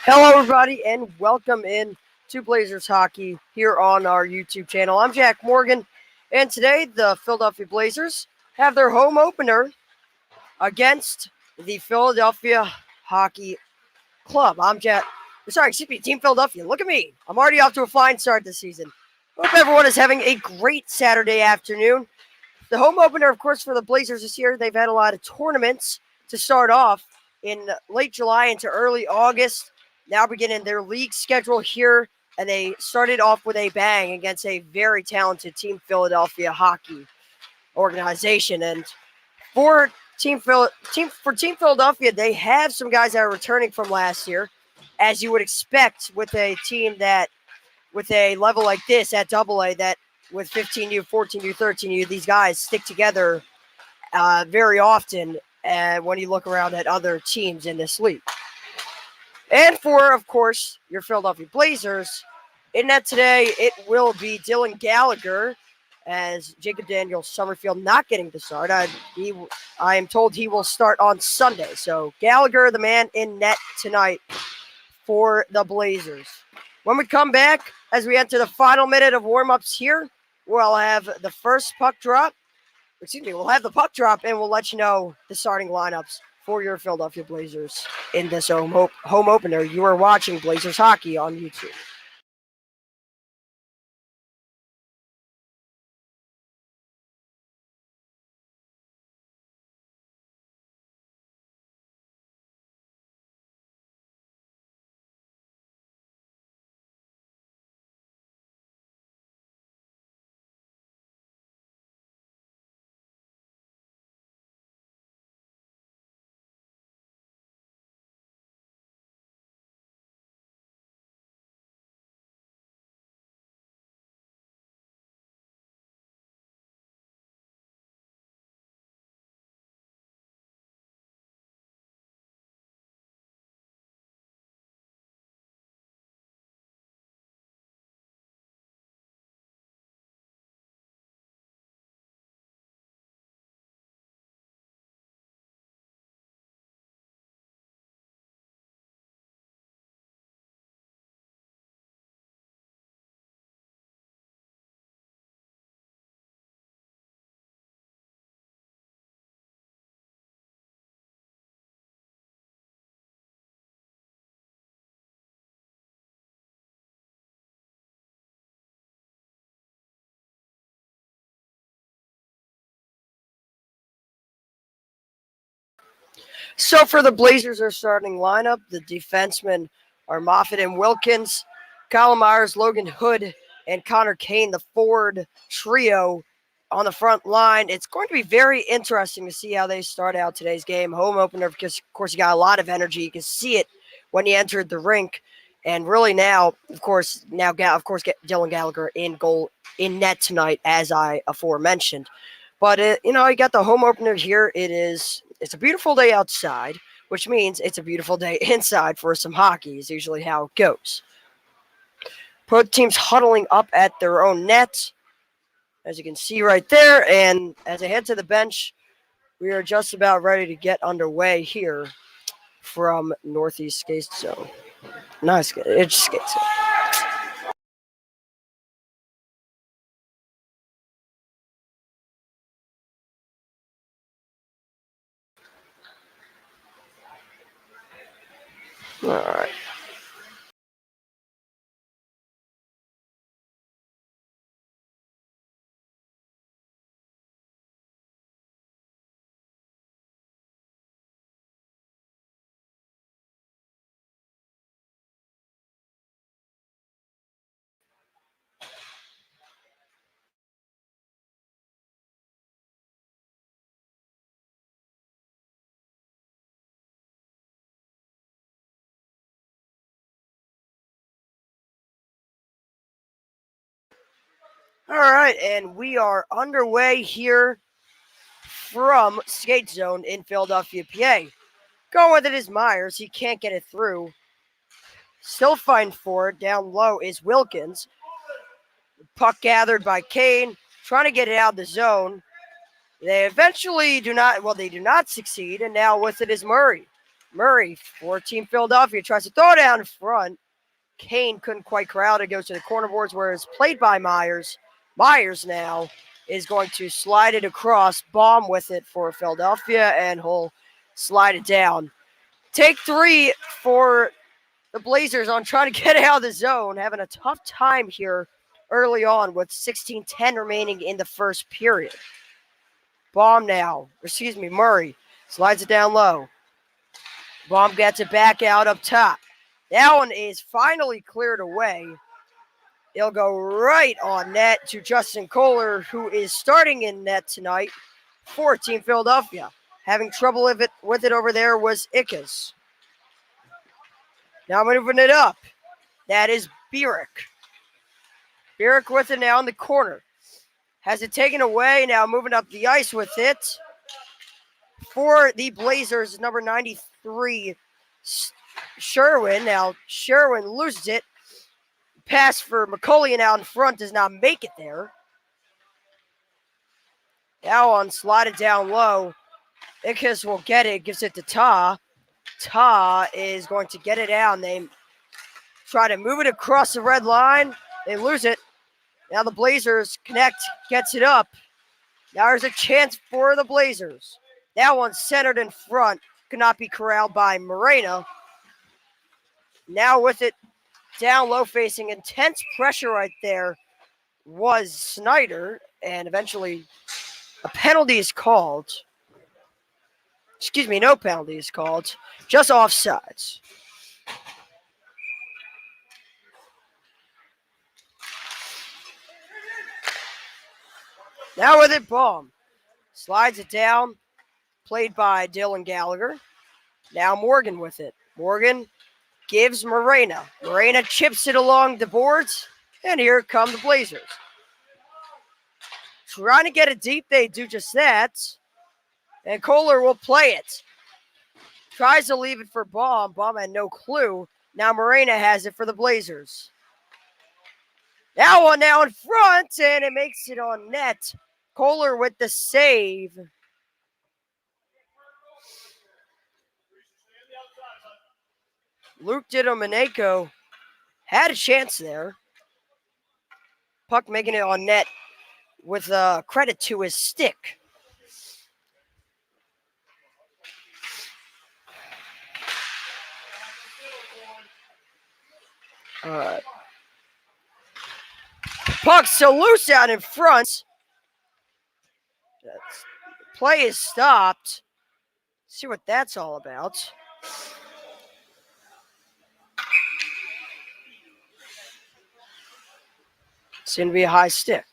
Hello, everybody, and welcome in to Blazers Hockey here on our YouTube channel. I'm Jack Morgan, and today the Philadelphia Blazers have their home opener against the Philadelphia Hockey Club. Team Philadelphia. Look at me. I'm already off to a flying start this season. Hope everyone is having a great Saturday afternoon. The home opener, of course, for the Blazers this year, they've had a lot of tournaments to start off in late July into early August. Now beginning their league schedule here, and they started off with a bang against a very talented Team Philadelphia hockey organization. And for Team Philadelphia, they have some guys that are returning from last year, as you would expect with a team that with a level like this at AA, that with 15U, 14U, 13U, these guys stick together very often when you look around at other teams in this league. And for, of course, your Philadelphia Blazers, in net today, it will be Dylan Gallagher, as Jacob Daniel Summerfield not getting the start. I am told he will start on Sunday. So Gallagher, the man in net tonight for the Blazers. When we come back, as we enter the final minute of warm-ups here, we'll have the first puck drop. We'll have the puck drop, and we'll let you know the starting lineups for your Philadelphia Blazers in this home opener. You are watching Blazers Hockey on YouTube. So for the Blazers, their starting lineup, the defensemen are Moffitt and Wilkins, Kyle Myers, Logan Hood, and Connor Kane, the forward trio on the front line. It's going to be very interesting to see how they start out today's game. Home opener, because, of course, you got a lot of energy. You can see it when you entered the rink. And really now, Dylan Gallagher in goal, in net tonight, as I aforementioned. But, you got the home opener here. It's a beautiful day outside, which means it's a beautiful day inside for some hockey is usually how it goes. Both teams huddling up at their own net, as you can see right there. And as I head to the bench, we are just about ready to get underway here from Northeast Skatezone. Nice, it's Skatezone. All right. All right, and we are underway here from Skatezone in Philadelphia, PA. Going with it is Myers. He can't get it through. Still fighting for it. Down low is Wilkins. Puck gathered by Kane, trying to get it out of the zone. They eventually do not succeed, and now with it is Murray. Murray for Team Philadelphia tries to throw down in front. Kane couldn't quite corral it. It goes to the corner boards where it's played by Myers. Myers now is going to slide it across, bomb with it for Philadelphia, and he'll slide it down. Take 3 for the Blazers on trying to get out of the zone, having a tough time here early on with 16:10 remaining in the first period. Murray slides it down low. Baum gets it back out up top. That one is finally cleared away. It'll go right on net to Justin Kohler, who is starting in net tonight for Team Philadelphia. Having trouble with it over there was Ickes. Now moving it up. That is Bierik. Bierik with it now in the corner. Has it taken away. Now moving up the ice with it. For the Blazers, number 93, Sherwin. Now Sherwin loses it. Pass for McCullion out in front does not make it there. Now on slotted down low. Ickes will get it, gives it to Ta. Ta is going to get it down. They try to move it across the red line. They lose it. Now the Blazers connect, gets it up. Now there's a chance for the Blazers. That one's centered in front. Could not be corralled by Moreno. Now with it down low, facing intense pressure right there was Snyder. And eventually a penalty is called. No penalty is called. Just offsides. Now with it, Baum. Slides it down. Played by Dylan Gallagher. Now Morgan with it. Morgan gives Morena. Morena chips it along the boards. And here come the Blazers. Trying to get it deep. They do just that. And Kohler will play it. Tries to leave it for Baum. Baum had no clue. Now Morena has it for the Blazers. That one now in front. And it makes it on net. Kohler with the save. Luke Didomeneko had a chance there. Puck making it on net with credit to his stick. Puck still loose out in front. Play is stopped. See what that's all about. Seemed to be a high stick.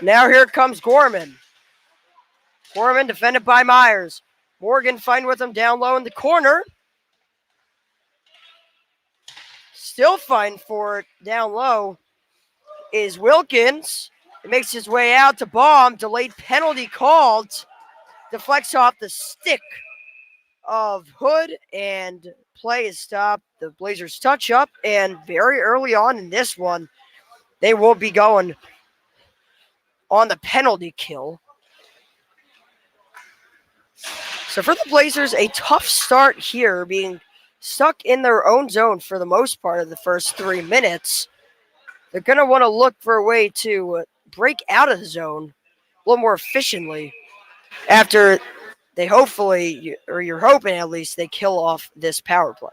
Now here comes Gorman. Gorman defended by Myers. Morgan fighting with him down low in the corner. Still fighting for it down low is Wilkins. It makes his way out to Baum. Delayed penalty called. Deflects off the stick of Hood, and play is stopped. The Blazers touch up, and very early on in this one, they will be going on the penalty kill. So for the Blazers, a tough start here, being stuck in their own zone for the most part of the first 3 minutes. They're going to want to look for a way to break out of the zone a little more efficiently after they hopefully, or you're hoping at least, they kill off this power play.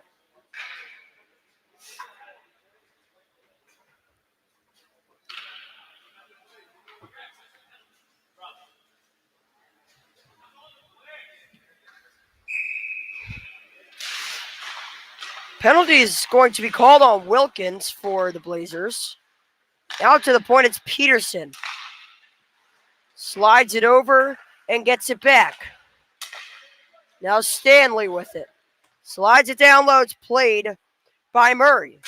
Penalty is going to be called on Wilkins for the Blazers. Now to the point, it's Peterson. Slides it over and gets it back. Now Stanley with it. Slides it down low. It's played by Murray.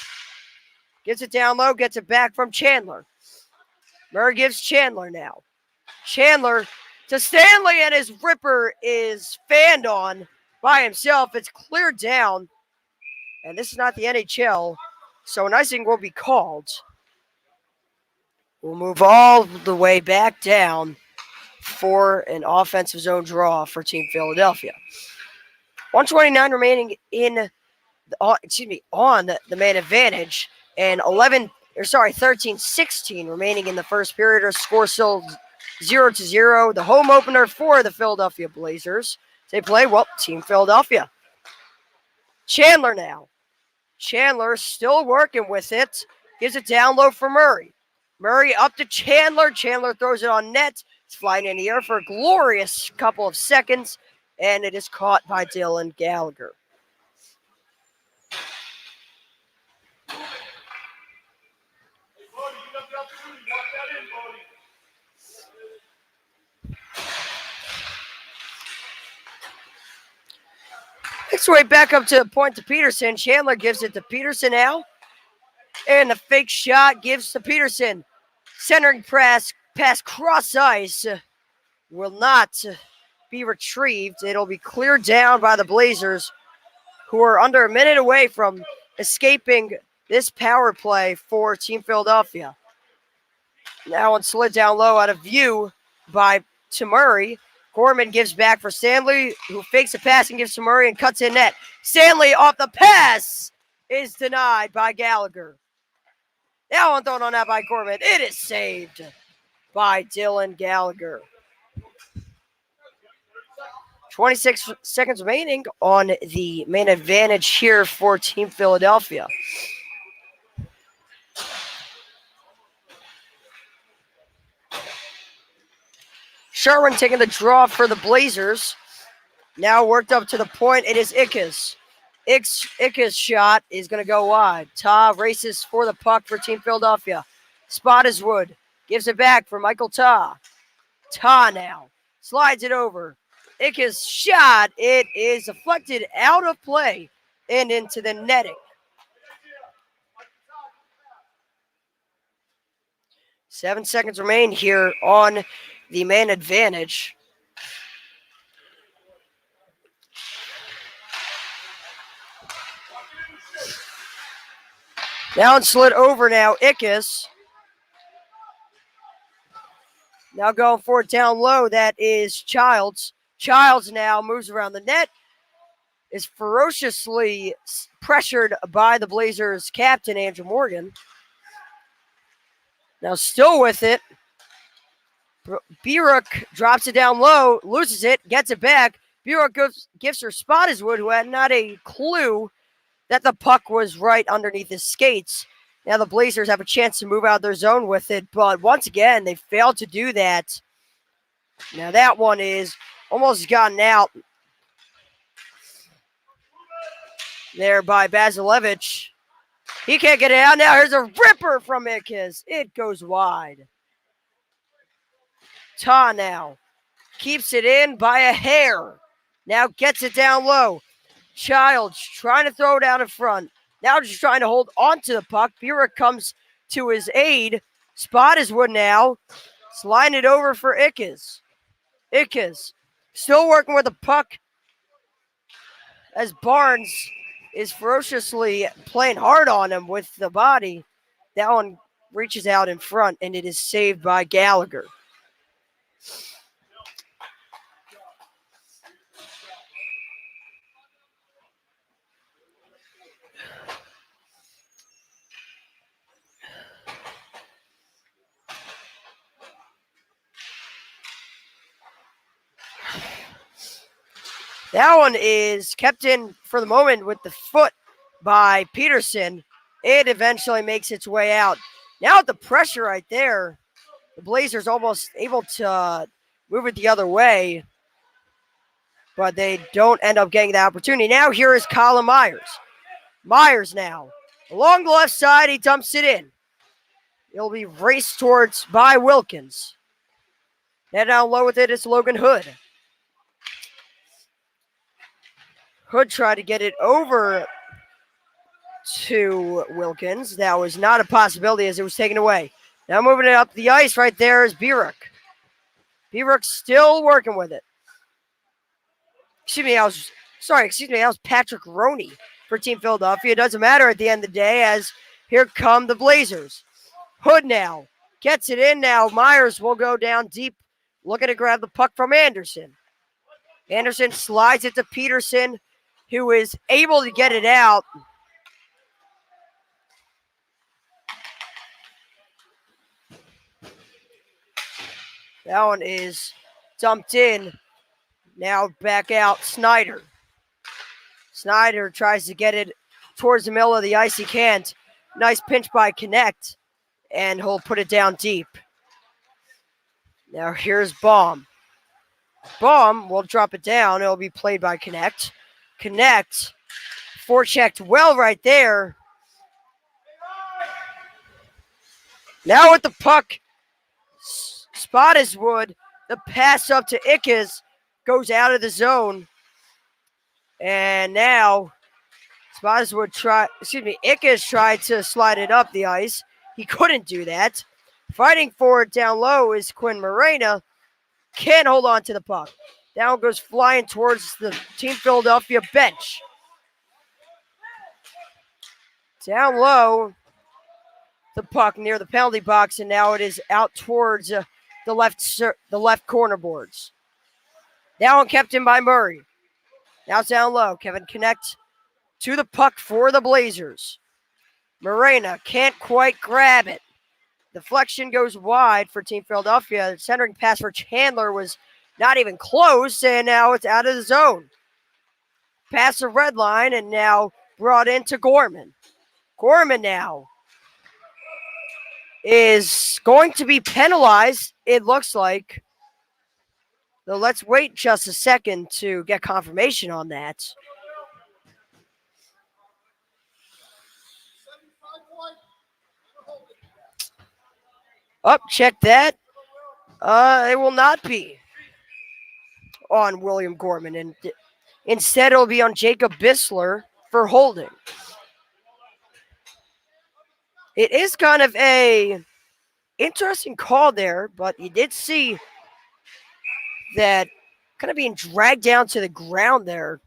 Gets it down low, gets it back from Chandler. Murray gives Chandler now. Chandler to Stanley, and his ripper is fanned on by himself. It's cleared down. And this is not the NHL, so an icing will be called. We'll move all the way back down for an offensive zone draw for Team Philadelphia. 1:29 remaining in on the man advantage, and 13-16 remaining in the first period. Our score still 0-0. The home opener for the Philadelphia Blazers. They play, Team Philadelphia. Chandler now. Chandler still working with it. Gives it down low for Murray. Murray up to Chandler. Chandler throws it on net. It's flying in the air for a glorious couple of seconds, and it is caught by Dylan Gallagher. Makes way back up to the point to Peterson. Chandler gives it to Peterson now. And the fake shot gives to Peterson. Centering pass cross ice will not be retrieved. It'll be cleared down by the Blazers, who are under a minute away from escaping this power play for Team Philadelphia. Now one slid down low out of view to Murray. Gorman gives back for Stanley, who fakes a pass and gives to Murray and cuts in net. Stanley off the pass is denied by Gallagher. That one thrown on that by Gorman. It is saved by Dylan Gallagher. 26 seconds remaining on the main advantage here for Team Philadelphia. Sherwin taking the draw for the Blazers. Now worked up to the point. It is Ickes. Ickes' shot is going to go wide. Ta races for the puck for Team Philadelphia. Spottiswoode gives it back for Michael Ta. Ta now slides it over. Ickes' shot. It is deflected out of play and into the netting. 7 seconds remain here on the man advantage. Now it's slid over now. Ickes. Now going for it down low. That is Childs. Childs now moves around the net. Is ferociously pressured by the Blazers captain, Andrew Morgan. Now still with it. Burek drops it down low, loses it, gets it back. Burek gives her Spottiswoode, who had not a clue that the puck was right underneath his skates. Now the Blazers have a chance to move out of their zone with it, but once again, they failed to do that. Now that one is almost gotten out there by Basilevich. He can't get it out. Now here's a ripper from Ickes. It goes wide. Ta now keeps it in by a hair. Now gets it down low. Childs trying to throw it out in front. Now just trying to hold on to the puck. Burek comes to his aid. Spottiswoode now sliding it over for Ickes. Ickes still working with the puck as Barnes is ferociously playing hard on him with the body. That one reaches out in front, and it is saved by Gallagher. That one is kept in for the moment with the foot by Peterson. It eventually makes its way out. Now with the pressure right there, the Blazers almost able to move it the other way, but they don't end up getting the opportunity. Now here is Colin Myers. Myers now along the left side. He dumps it in. It'll be raced towards by Wilkins. Now down low with it is Logan Hood. Hood tried to get it over to Wilkins. That was not a possibility as it was taken away. Now moving it up the ice right there is Burek. Burek still working with it. That was Patrick Roney for Team Philadelphia. It doesn't matter at the end of the day as here come the Blazers. Hood now gets it in now. Myers will go down deep looking to grab the puck from Anderson. Anderson slides it to Peterson, who is able to get it out. That one is dumped in. Now back out, Snyder. Snyder tries to get it towards the middle of the ice. He can't. Nice pinch by Connect, and he'll put it down deep. Now here's Baum. Baum will drop it down. It'll be played by Connect. Connect forechecked well right there. Now with the puck, Spottiswoode, the pass up to Ickes goes out of the zone. And now Ickes tried to slide it up the ice. He couldn't do that. Fighting for it down low is Quinn Morena. Can't hold on to the puck. Down goes flying towards the Team Philadelphia bench. Down low, the puck near the penalty box, and now it is out towards the left corner boards. That one kept in by Murray. Now it's down low. Kevin Connect to the puck for the Blazers. Morena can't quite grab it. Deflection goes wide for Team Philadelphia. The centering pass for Chandler was not even close, and now it's out of the zone. Past the red line, and now brought into Gorman. Gorman now is going to be penalized, it looks like. So let's wait just a second to get confirmation on that. Check that. It will not be on William Gorman, and instead it'll be on Jacob Bissler for holding. It is kind of a interesting call there, but you did see that kind of being dragged down to the ground there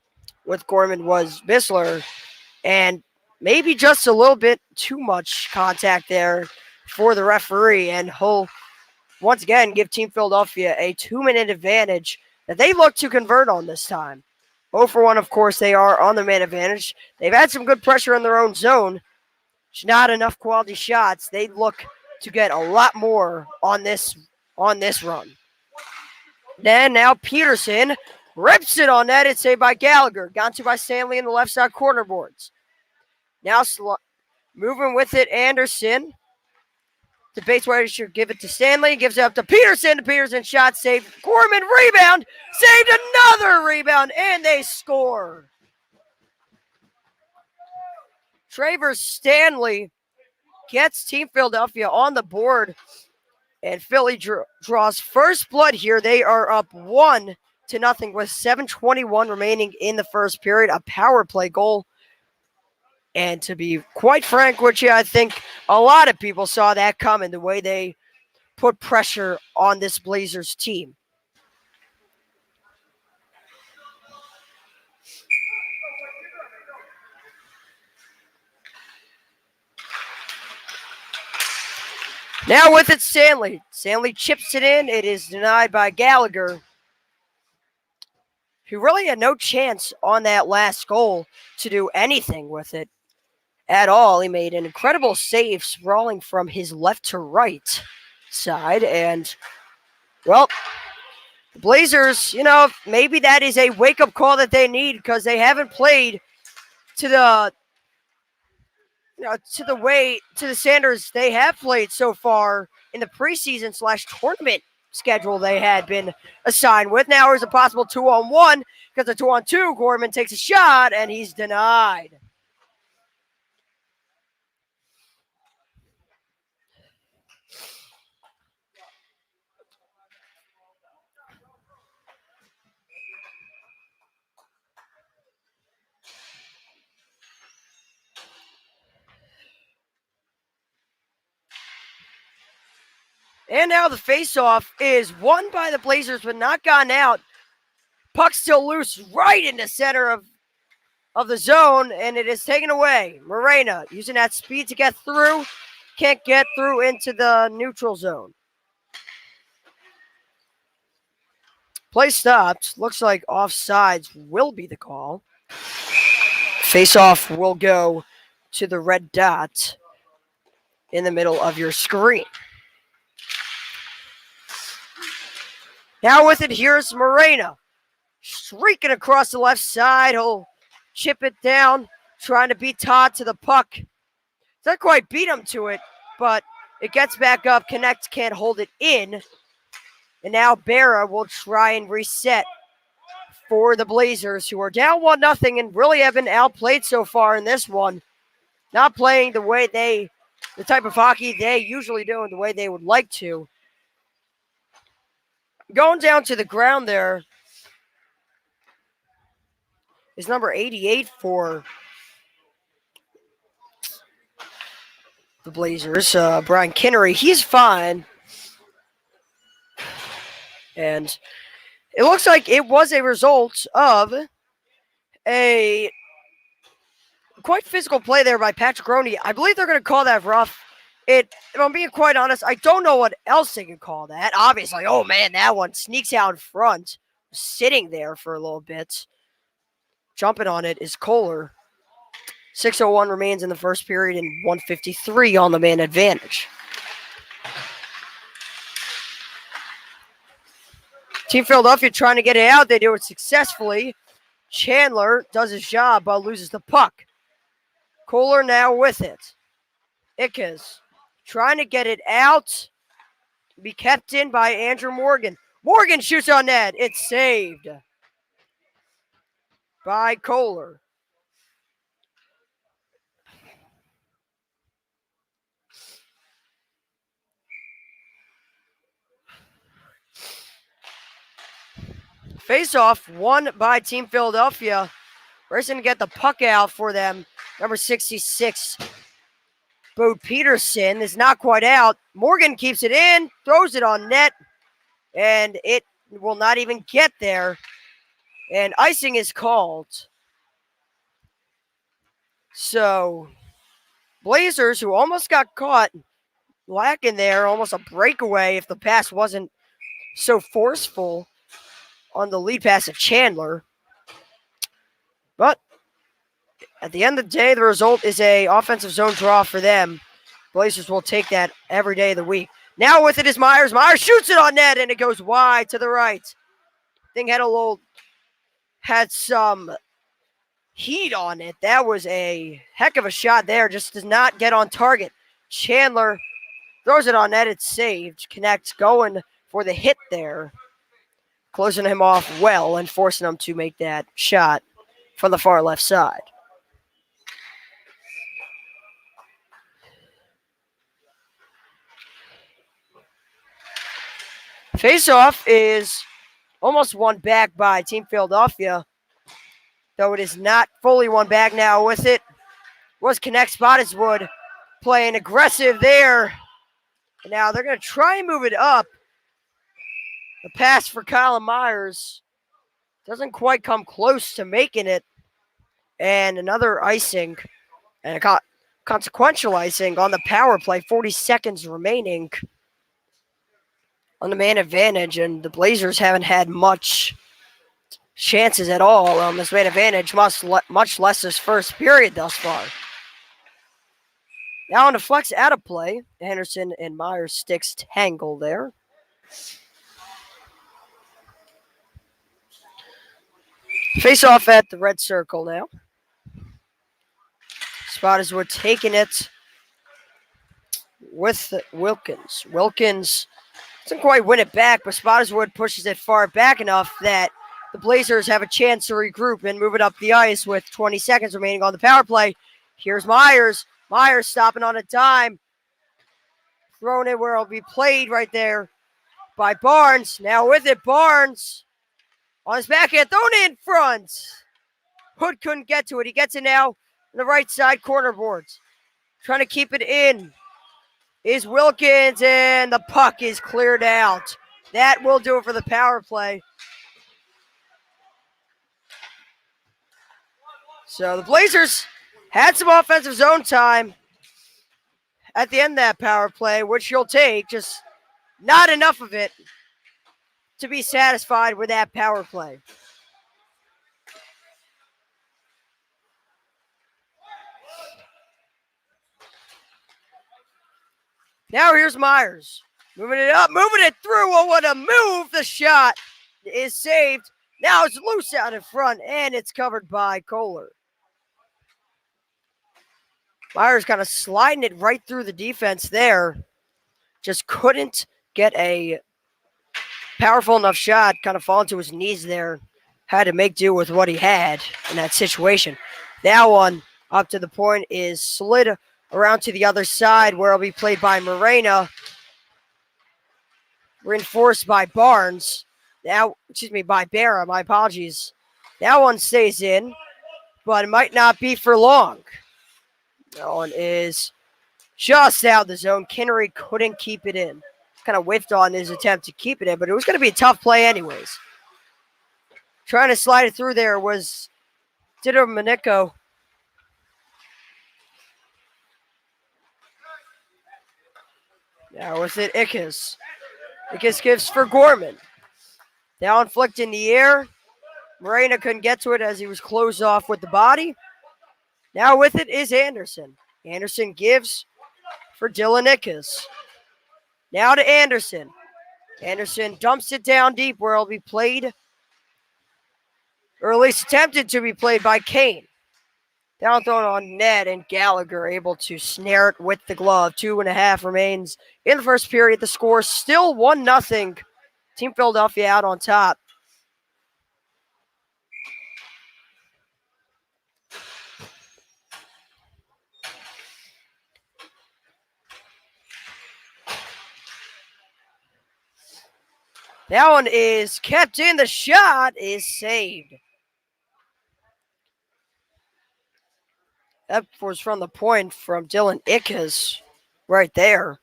with Gorman was Bissler, and maybe just a little bit too much contact there for the referee, and he'll once again give Team Philadelphia a 2-minute advantage that they look to convert on this time. 0-for-1, of course, they are on the man advantage. They've had some good pressure in their own zone. It's not enough quality shots. They look to get a lot more on this run. Then now Peterson rips it on net. It's saved by Gallagher. Gone to by Stanley in the left side corner boards. Now moving with it, Anderson. Debates whether he should give it to Stanley. Gives it up to Peterson. The Peterson shot saved. Gorman rebound. Saved another rebound. And they score. Travers Stanley gets Team Philadelphia on the board. And Philly draws first blood here. They are up 1-0 with 7:21 remaining in the first period. A power play goal. And to be quite frank with you, I think a lot of people saw that coming, the way they put pressure on this Blazers team. Now with it, Stanley. Stanley chips it in. It is denied by Gallagher, who really had no chance on that last goal to do anything with it at all. He made an incredible save sprawling from his left to right side. And, well, the Blazers, maybe that is a wake-up call that they need, because they haven't played to the standards they have played so far in the preseason / tournament schedule they had been assigned with. Now there's a possible 2-on-1, because the 2-on-2, Gorman takes a shot, and he's denied. And now the faceoff is won by the Blazers, but not gone out. Puck still loose right in the center of the zone, and it is taken away. Morena using that speed to get through. Can't get through into the neutral zone. Play stopped. Looks like offsides will be the call. Face-off will go to the red dot in the middle of your screen. Now with it, here's Moreno. Streaking across the left side. He'll chip it down, trying to beat Todd to the puck. Doesn't quite beat him to it, but it gets back up. Connect can't hold it in. And now Berra will try and reset for the Blazers, who are down 1-0 and really have been outplayed so far in this one. Not playing the type of hockey they usually do and the way they would like to. Going down to the ground there is number 88 for the Blazers, Brian Kinnery. He's fine. And it looks like it was a result of a quite physical play there by Patrick Roney. I believe they're going to call that rough. If I'm being quite honest, I don't know what else they can call that. Obviously, oh man, that one sneaks out in front, sitting there for a little bit. Jumping on it is Kohler. 6:01 remains in the first period and 1:53 on the man advantage. Team Philadelphia trying to get it out. They do it successfully. Chandler does his job but loses the puck. Kohler now with it. Ickes trying to get it out. Be kept in by Andrew Morgan. Morgan shoots on net. It's saved by Kohler. Face-off won by Team Philadelphia. Racing to get the puck out for them. Number 66, Bo Peterson, is not quite out. Morgan keeps it in, throws it on net, and it will not even get there. And icing is called. So, Blazers, who almost got caught lacking there, almost a breakaway if the pass wasn't so forceful on the lead pass of Chandler. But at the end of the day, the result is a offensive zone draw for them. Blazers will take that every day of the week. Now with it is Myers. Myers shoots it on net, and it goes wide to the right. Thing had some heat on it. That was a heck of a shot there. Just does not get on target. Chandler throws it on net. It's saved. Connects going for the hit there. Closing him off well and forcing him to make that shot from the far left side. Face-off is almost won back by Team Philadelphia, though it is not fully won back now. With it was Connect Spottiswoode playing aggressive there. Now they're going to try and move it up. The pass for Colin Myers doesn't quite come close to making it. And another icing, and a consequential icing on the power play. 40 seconds remaining on the man advantage, and the Blazers haven't had much chances at all on this man advantage, much less this first period thus far. Now on the flex out of play, Henderson and Myers sticks tangle there. Face off at the red circle now. Spottiswoode taking it with Wilkins. Wilkins doesn't quite win it back, but Spottiswoode pushes it far back enough that the Blazers have a chance to regroup and move it up the ice with 20 seconds remaining on the power play. Here's Myers. Myers stopping on a dime. Thrown it where it'll be played right there by Barnes. Now with it, Barnes on his backhand, thrown in front. Hood couldn't get to it. He gets it now on the right side corner boards. Trying to keep it in is Wilkins, and the puck is cleared out. That will do it for the power play. So the Blazers had some offensive zone time at the end of that power play, which you'll take, just not enough of it to be satisfied with that power play. Now here's Myers. Moving it up, moving it through. Oh, what a move. The shot is saved. Now it's loose out in front, and it's covered by Kohler. Myers kind of sliding it right through the defense there. Just couldn't get a powerful enough shot, kind of falling to his knees there. Had to make do with what he had in that situation. That one up to the point is slid around to the other side where it'll be played by Morena. Reinforced by Barnes. Now, by Barra, my apologies. That one stays in, but it might not be for long. That one is just out of the zone. Kinnery couldn't keep it in. Kind of whiffed on his attempt to keep it in, but it was going to be a tough play anyways. Trying to slide it through there was Dido Manico. Now with it, Ickes. Ickes gives for Gorman. Down flicked in the air. Morena couldn't get to it as he was closed off with the body. Now with it is Anderson. Anderson gives for Dylan Ickes. Now to Anderson. Anderson dumps it down deep where it'll be played, or at least attempted to be played by Kane. Down thrown on net, and Gallagher able to snare it with the glove. 2.5 remains in the first period. The score still 1-0. Team Philadelphia out on top. That one is kept in. The shot is saved. That was from the point from Dylan Ickes right there.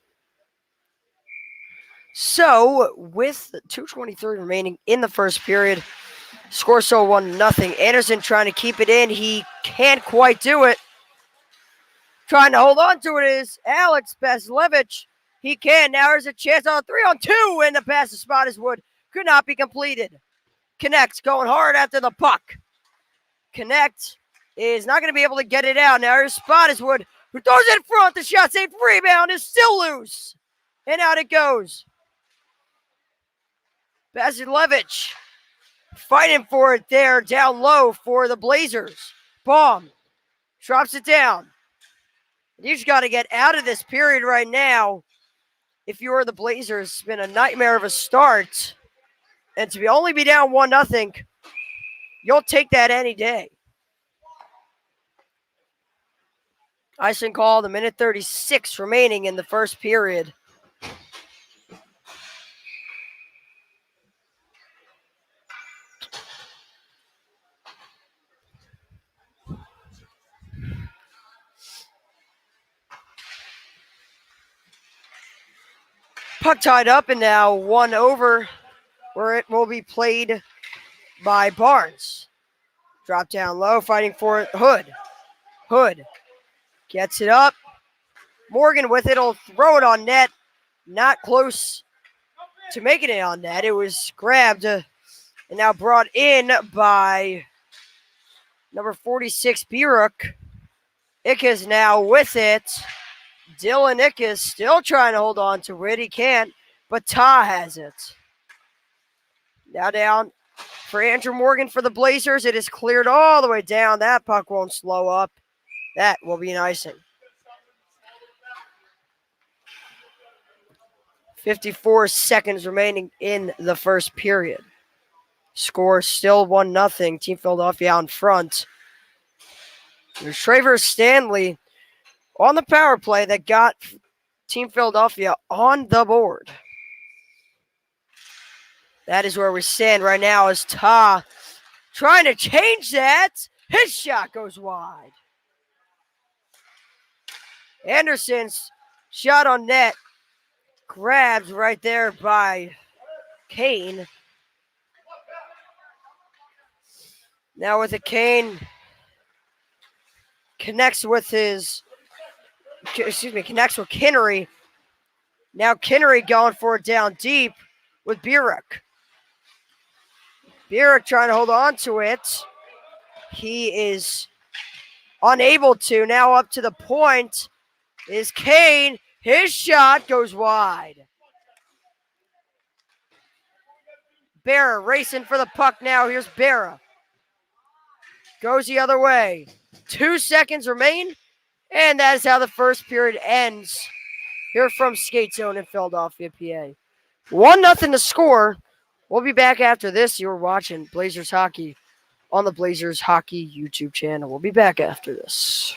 So, with 2:23 remaining in the first period, score still 1-0. Anderson trying to keep it in. He can't quite do it. Trying to hold on to it is Alex Basilevich. He can. Now there's a chance on a 3-on-2, and the pass to Spottiswood could not be completed. Connect going hard after the puck. Connect is not going to be able to get it out. Now here's Spottiswood, who throws it in front. The shot saved. Rebound is still loose. And out it goes. Basilevich fighting for it there down low for the Blazers. Baum drops it down. You just got to get out of this period right now. If you are the Blazers, it's been a nightmare of a start. And to only be down 1-0, you'll take that any day. Icing call, the minute 36 remaining in the first period. Puck tied up and now 1 over, where it will be played by Barnes. Drop down low, fighting for it. Hood gets it up. Morgan with it, will throw it on net. Not close to making it on net. It was grabbed and now brought in by number 46, Biruk. Ickes now with it. Dylan Ickes still trying to hold on to it. He can't, but Ta has it. Now down for Andrew Morgan for the Blazers. It is cleared all the way down. That puck won't slow up. That will be an icing. 54 seconds remaining in the first period. Score still 1-0. Team Philadelphia out in front. There's Traver Stanley on the power play that got Team Philadelphia on the board. That is where we stand right now as Ta trying to change that. His shot goes wide. Anderson's shot on net. Grabbed right there by Kane. Now with a Kane connects with Kinnery. Now Kinnery going for it down deep with Biruk. Beer trying to hold on to it. He is unable to. Now up to the point is Kane. His shot goes wide. Berra racing for the puck now. Here's Berra. Goes the other way. 2 seconds remain, and that is how the first period ends here from Skatezone in Philadelphia, PA. 1-0 to score. We'll be back after this. You're watching Blazers Hockey on the Blazers Hockey YouTube channel. We'll be back after this.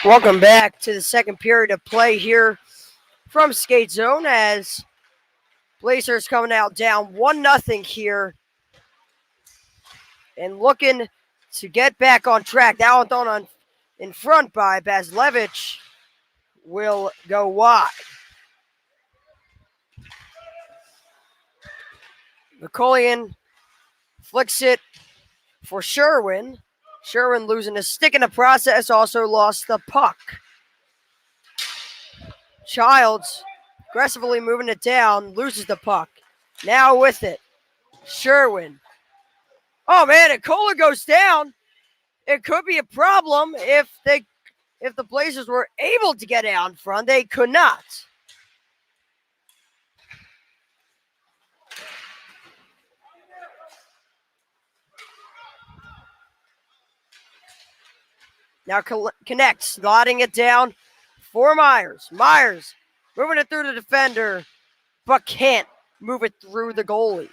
Welcome back to the second period of play here from Skatezone as Blazers coming out down 1-0 here and looking to get back on track. Now on in front by Baslevich will go wide. Mikoyan flicks it for Sherwin. Sherwin losing a stick in the process, also lost the puck. Childs aggressively moving it down, loses the puck. Now with it, Sherwin. Oh man, and Kohler goes down. It could be a problem if the Blazers were able to get out in front. They could not. Now connects, slotting it down for Myers. Myers moving it through the defender, but can't move it through the goalie.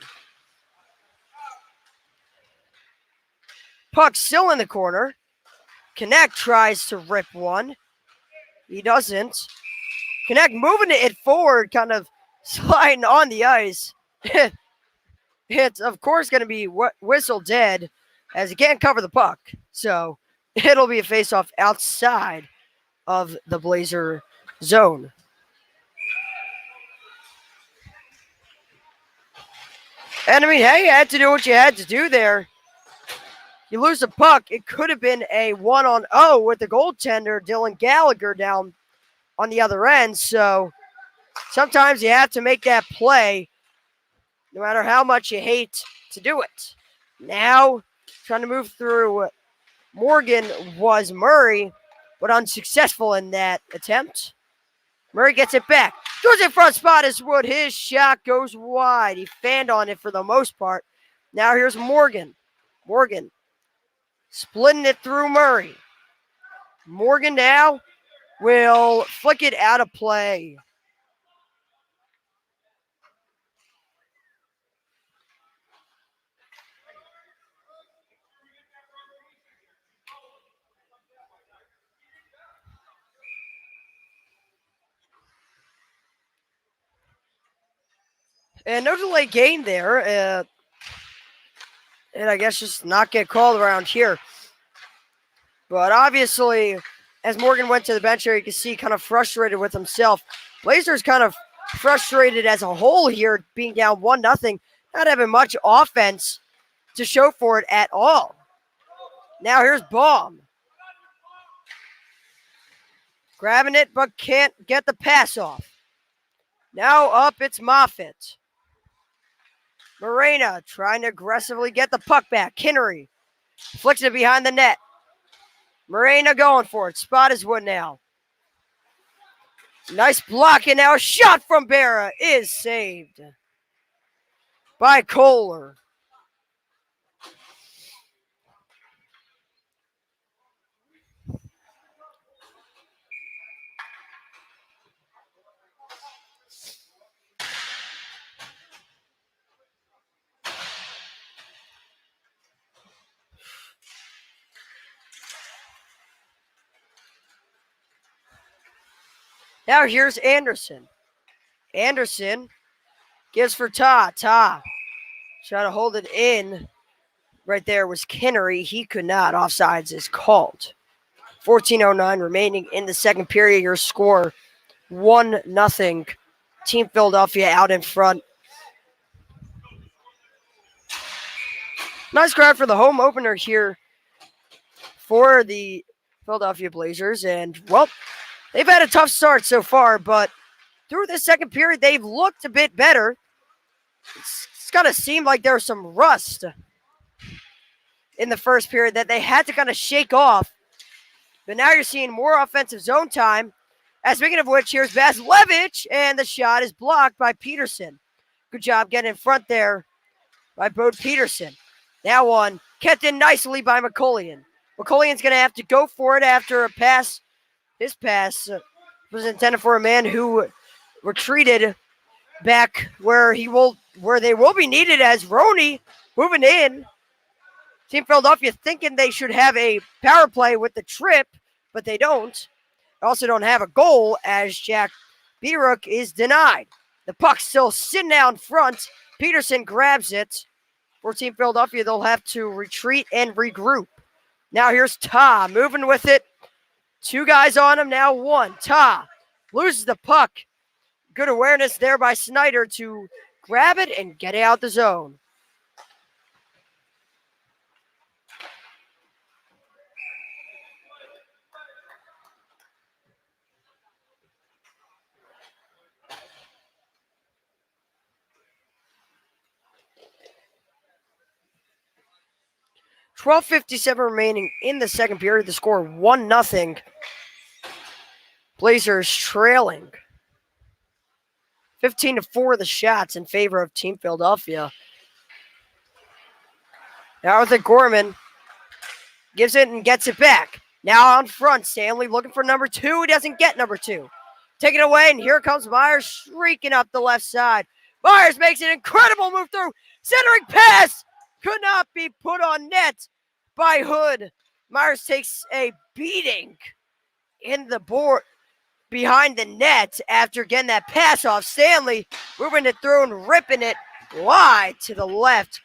Puck still in the corner. Connect tries to rip one. He doesn't. Connect moving it forward, kind of sliding on the ice. It's, of course, going to be whistle dead as he can't cover the puck. So it'll be a face-off outside of the Blazer zone. And, I mean, hey, you had to do what you had to do there. You lose the puck. It could have been a 1-on-0 with the goaltender, Dylan Gallagher, down on the other end. So sometimes you have to make that play no matter how much you hate to do it. Now, trying to move through Morgan was Murray, but unsuccessful in that attempt. Murray gets it back. Goes in front spot as Wood. His shot goes wide. He fanned on it for the most part. Now here's Morgan. Morgan splitting it through Murray. Morgan now will flick it out of play. And no delay gain there. and I guess just not get called around here. But obviously, as Morgan went to the bench here, you can see kind of frustrated with himself. Blazers kind of frustrated as a whole here, being down 1-0, not having much offense to show for it at all. Now here's Baum. Grabbing it, but can't get the pass off. Now up, it's Moffitt. Morena trying to aggressively get the puck back. Kinnery flicks it behind the net. Morena going for it. Spot is Wood now. Nice block, and now a shot from Berra is saved by Kohler. Now here's Anderson. Anderson gives for Ta. Ta trying to hold it in. Right there was Kinnery. He could not. Offsides is called. 14:09 remaining in the second period. Your score 1-0. Team Philadelphia out in front. Nice crowd for the home opener here for the Philadelphia Blazers. And, well, they've had a tough start so far, but through the second period, they've looked a bit better. It's kind of seemed like there was some rust in the first period that they had to kind of shake off. But now you're seeing more offensive zone time. And speaking of which, here's Vasilevich, and the shot is blocked by Peterson. Good job getting in front there by Bode Peterson. Now one kept in nicely by McCullion. McCullion's going to have to go for it after a pass. His pass was intended for a man who retreated back where they will be needed as Roney moving in. Team Philadelphia thinking they should have a power play with the trip, but they don't. They also don't have a goal as Jack Berook is denied. The puck's still sitting out in front. Peterson grabs it. For Team Philadelphia, they'll have to retreat and regroup. Now here's Ta moving with it. Two guys on him, now one. Ta loses the puck. Good awareness there by Snyder to grab it and get it out the zone. .12:57 remaining in the second period. The score 1-0. Blazers trailing 15-4 the shots in favor of Team Philadelphia. Now with it, Gorman gives it and gets it back. Now on front, Stanley looking for number 2. He doesn't get number 2. Take it away, and here comes Myers shrieking up the left side. Myers makes an incredible move through. Centering pass could not be put on net by Hood. Myers takes a beating in the board behind the net after getting that pass off. Stanley moving it through and ripping it wide to the left.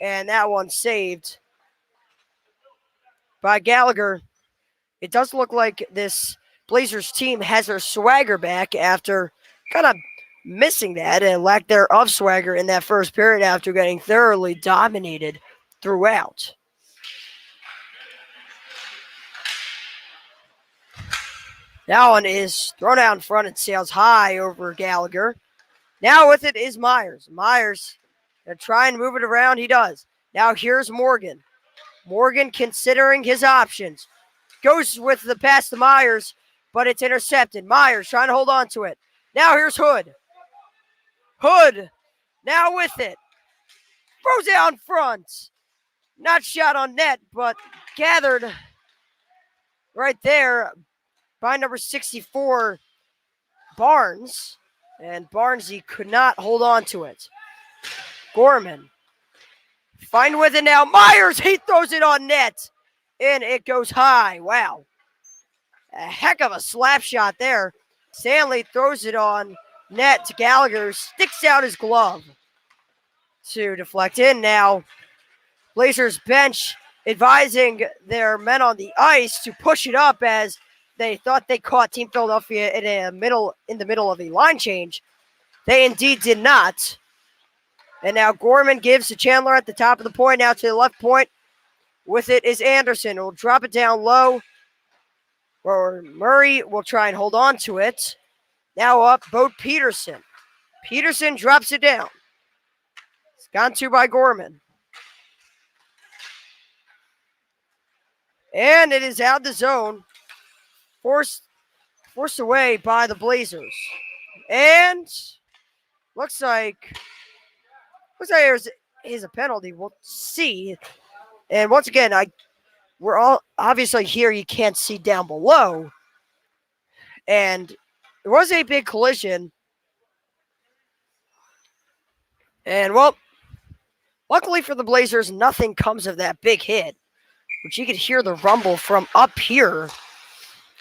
And that one saved by Gallagher. It does look like this Blazers team has their swagger back after kind of missing that and lack thereof swagger in that first period after getting thoroughly dominated throughout. That one is thrown out in front and sails high over Gallagher. Now with it is Myers. Myers going to try and move it around. He does. Now here's Morgan. Morgan considering his options. Goes with the pass to Myers, but it's intercepted. Myers trying to hold on to it. Now here's Hood. Hood now with it. Throws it out front. Not shot on net, but gathered right there by number 64, Barnes. And Barnesy could not hold on to it. Gorman. Fine with it now. Myers, he throws it on net. And it goes high. Wow. A heck of a slap shot there. Stanley throws it on net to Gallagher. Sticks out his glove to deflect in. Now Blazers bench advising their men on the ice to push it up as they thought they caught Team Philadelphia in the middle of a line change. They indeed did not. And now Gorman gives to Chandler at the top of the point, now to the left point. With it is Anderson, who will drop it down low. Or Murray will try and hold on to it. Now up, Bo Peterson. Peterson drops it down. It's gone to by Gorman. And it is out of the zone. Forced away by the Blazers. And looks like there's a penalty. We'll see. And once again, we're all obviously here. You can't see down below. And there was a big collision. And, well, luckily for the Blazers, nothing comes of that big hit, which you could hear the rumble from up here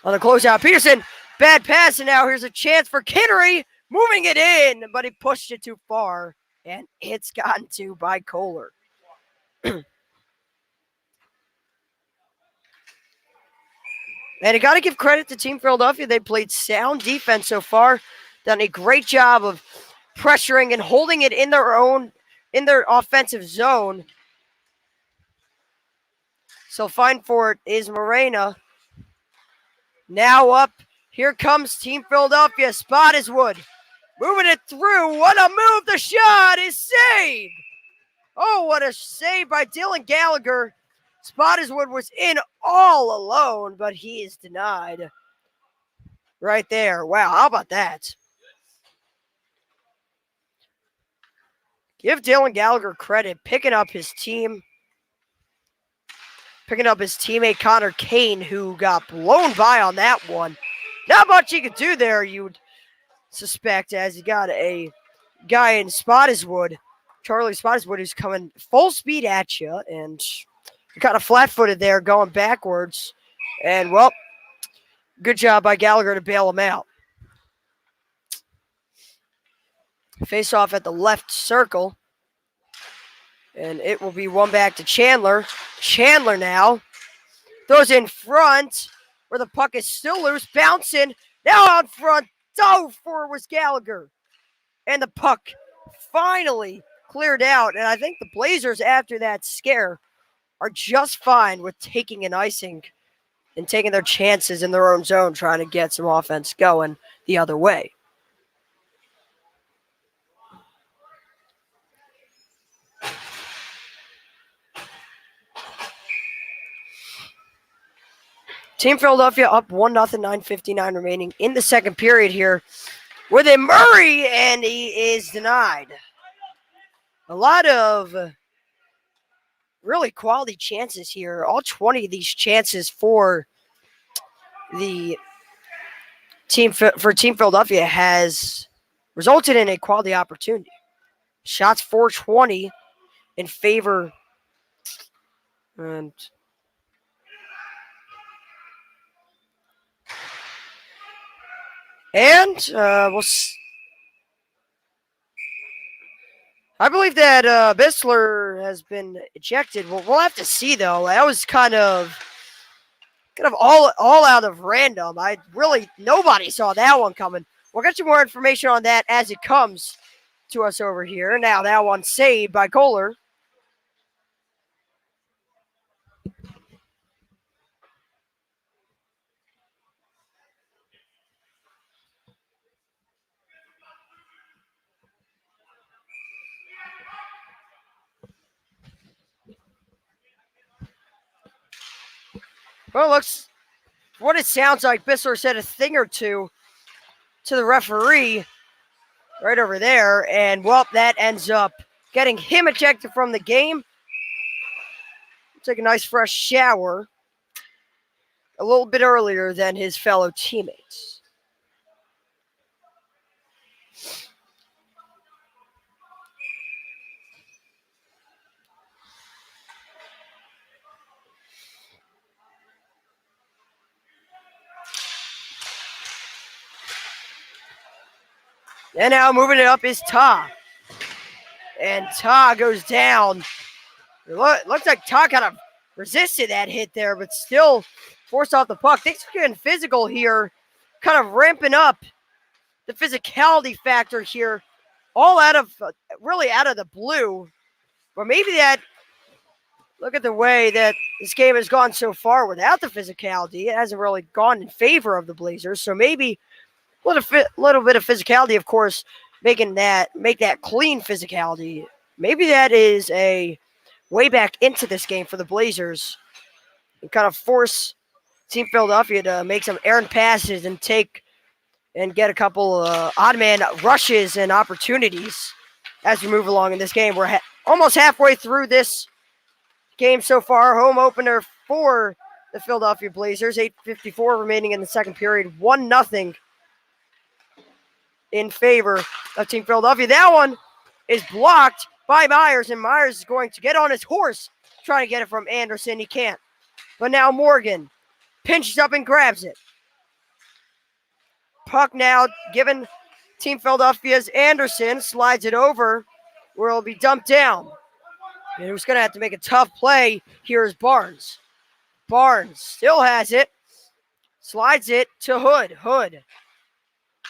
on the closeout. Peterson, bad pass, and now here's a chance for Kittery, moving it in, but he pushed it too far, and it's gotten to by Kohler. And you got to give credit to Team Philadelphia. They played sound defense so far, done a great job of pressuring and holding it in their offensive zone. So fine for it is Morena. Now up, here comes Team Philadelphia. Spottiswoode moving it through. What a move! The shot is saved. Oh, what a save by Dylan Gallagher. Spottiswoode was in all alone, but he is denied. Right there. Wow, how about that? Give Dylan Gallagher credit, picking up his teammate Connor Kane, who got blown by on that one. Not much he could do there, you'd suspect, as he got a guy in Spottiswoode, Charlie Spottiswoode, who's coming full speed at you, and kind of flat-footed there, going backwards. And, well, good job by Gallagher to bail him out. Face off at the left circle. And it will be one back to Chandler. Chandler now throws in front where the puck is still loose. Bouncing. Now out front. Dove for was Gallagher. And the puck finally cleared out. And I think the Blazers, after that scare, are just fine with taking an icing and taking their chances in their own zone, trying to get some offense going the other way. Team Philadelphia up 1-0, 9:59 remaining in the second period here with a Murray, and he is denied. A lot of really quality chances here. All 20 of these chances for Team Philadelphia has resulted in a quality opportunity. Shots 420 in favor. And I believe that Bissler has been ejected. We'll have to see, though. That was kind of all out of random. Nobody saw that one coming. We'll get you more information on that as it comes to us over here. Now that one saved by Kohler. Well, looks what it sounds like. Bissler said a thing or two to the referee right over there, and well, that ends up getting him ejected from the game. Take a nice fresh shower a little bit earlier than his fellow teammates. And now moving it up is Ta. And Ta goes down. Looks like Todd kind of resisted that hit there, but still forced off the puck. Things are getting physical here, kind of ramping up the physicality factor here, all out of really out of the blue. But maybe that, look at the way that this game has gone so far without the physicality. It hasn't really gone in favor of the Blazers. So maybe a little bit of physicality, of course, make that clean physicality. Maybe that is a way back into this game for the Blazers and kind of force Team Philadelphia to make some errant passes and get a couple odd man rushes and opportunities as we move along in this game. We're almost halfway through this game so far. Home opener for the Philadelphia Blazers. 8:54 remaining in the second period. 1-0 in favor of Team Philadelphia. That one is blocked by Myers, and Myers is going to get on his horse trying to get it from Anderson. He can't. But now Morgan pinches up and grabs it. Puck now given Team Philadelphia's Anderson, slides it over where it'll be dumped down. And who's going to have to make a tough play here is Barnes. Barnes still has it. Slides it to Hood. Hood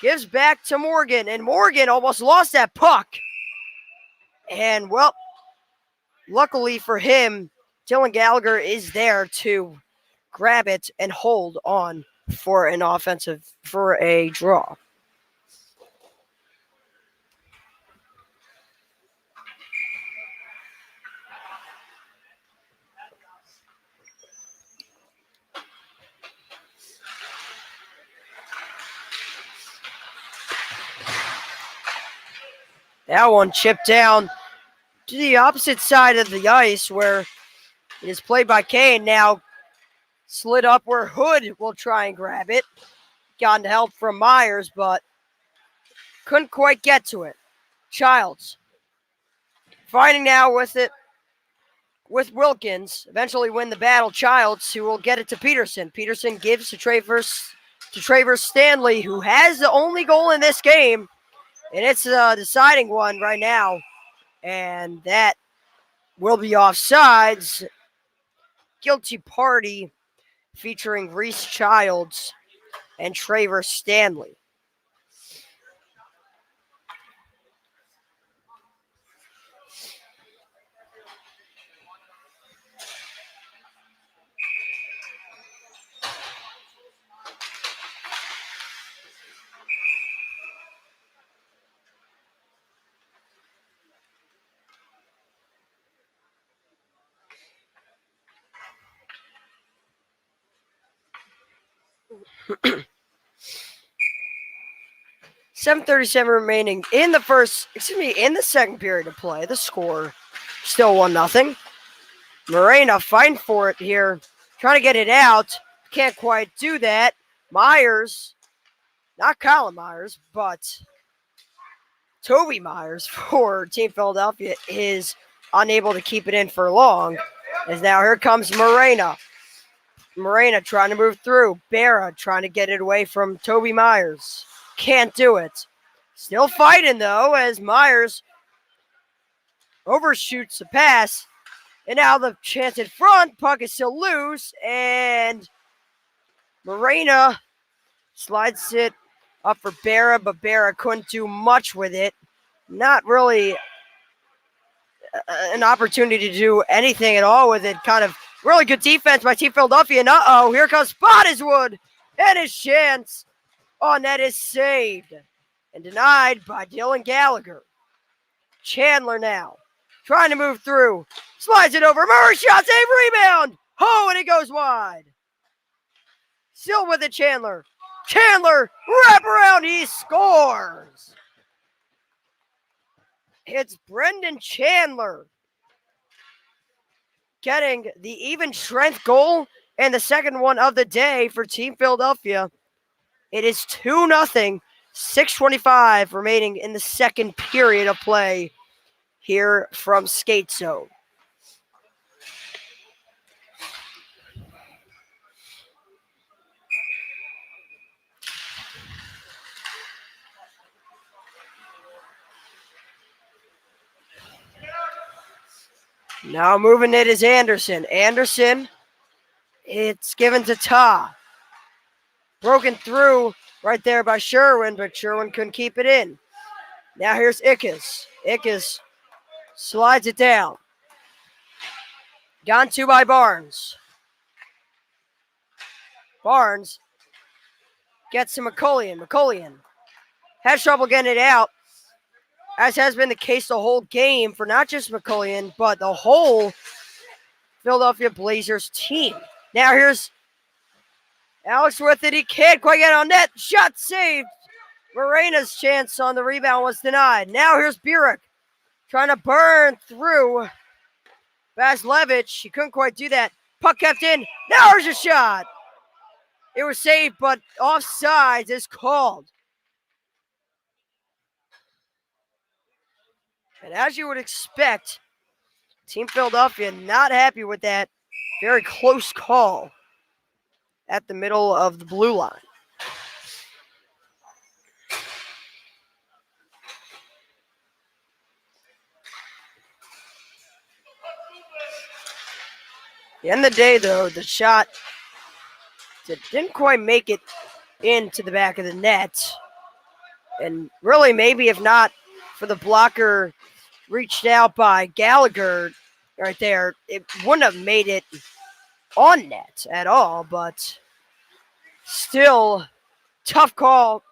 gives back to Morgan, and Morgan almost lost that puck. And, well, luckily for him, Dylan Gallagher is there to grab it and hold on for a draw. That one chipped down to the opposite side of the ice where it is played by Kane. Now slid up where Hood will try and grab it. Gotten help from Myers, but couldn't quite get to it. Childs fighting now with it with Wilkins. Eventually win the battle. Childs, who will get it to Peterson. Peterson gives to Travers Stanley, who has the only goal in this game. And it's a deciding one right now. And that will be offsides. Guilty party featuring Reese Childs and Travers Stanley. .737 remaining in the second period of play. The score still 1-0. Morena fighting for it here, trying to get it out. Can't quite do that. Myers, not Colin Myers, but Toby Myers for Team Philadelphia is unable to keep it in for long. As now here comes Morena. Morena trying to move through. Berra trying to get it away from Toby Myers. Can't do it. Still fighting, though, as Myers overshoots the pass. And now the chance in front. Puck is still loose. And Morena slides it up for Berra, but Berra couldn't do much with it. Not really an opportunity to do anything at all with it. Kind of really good defense by Team Philadelphia. And here comes Spottiswood. And his chance on net is saved and denied by Dylan Gallagher. Chandler now trying to move through. Slides it over. Murray shot, save, rebound. Oh, and it goes wide. Still with it, Chandler. Chandler, wrap around, he scores. It's Brendan Chandler getting the even strength goal and the second one of the day for Team Philadelphia. It is 2-0, 6:25 remaining in the second period of play here from Skatezone. Now moving it is Anderson. Anderson, it's given to Ta. Broken through right there by Sherwin, but Sherwin couldn't keep it in. Now here's Ickes. Ickes slides it down. Gone to by Barnes. Barnes gets to McCullion. McCullion has trouble getting it out, as has been the case the whole game for not just McCullion, but the whole Philadelphia Blazers team. Now here's Alex with it. He can't quite get on net. Shot saved. Morena's chance on the rebound was denied. Now here's Burek trying to burn through Vasilevich. He couldn't quite do that. Puck kept in. Now there's a shot. It was saved, but offsides is called. And as you would expect, Team Philadelphia not happy with that very close call at the middle of the blue line. At the end of the day, though, the shot didn't quite make it into the back of the net. And really, maybe if not for the blocker reached out by Gallagher right there, it wouldn't have made it on net at all. But still, tough call,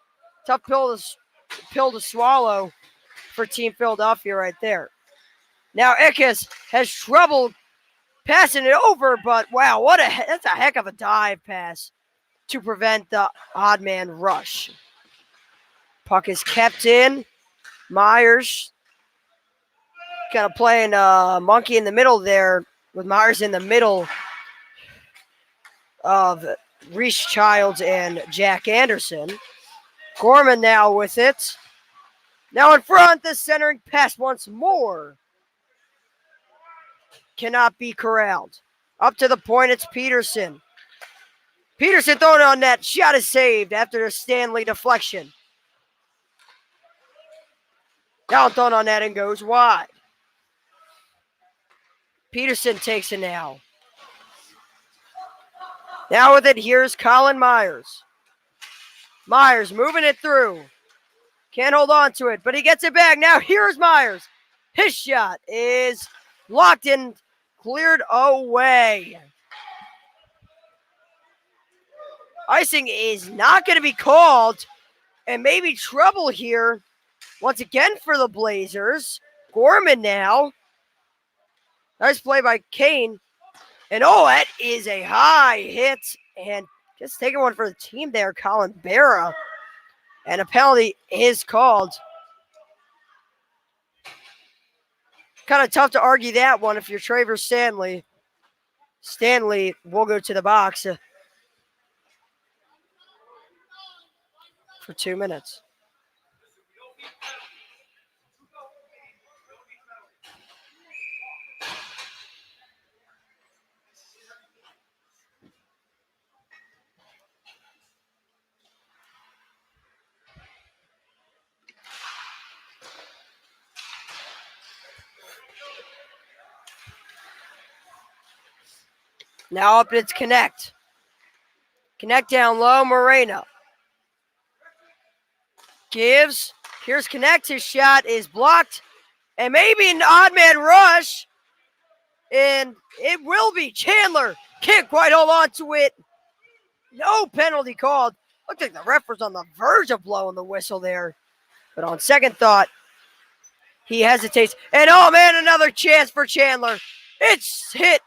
tough pill to swallow for Team Philadelphia right there. Now Ickes has trouble passing it over, but wow, that's a heck of a dive pass to prevent the odd man rush. Puck is kept in. Myers kind of playing monkey in the middle there, with Myers in the middle of Reese Childs and Jack Anderson. Gorman now with it. Now in front, the centering pass once more cannot be corralled. Up to the point, it's Peterson. Peterson throwing on net. Shot is saved after the Stanley deflection. Now thrown on net and goes wide. Peterson takes it now. Now with it, here's Colin Myers. Myers moving it through. Can't hold on to it, but he gets it back. Now here's Myers. His shot is blocked and cleared away. Icing is not going to be called, and maybe trouble here once again for the Blazers. Gorman now. Nice play by Kane. And that is a high hit. And just taking one for the team there, Colin Barra. And a penalty is called. Kind of tough to argue that one if you're Traver Stanley. Stanley will go to the box for 2 minutes. Now up it's Connect. Connect down low, Moreno. Gives. Here's Connect. His shot is blocked. And maybe an odd man rush. And it will be. Chandler can't quite hold on to it. No penalty called. Looked like the ref was on the verge of blowing the whistle there. But on second thought, he hesitates. And another chance for Chandler. It's hit.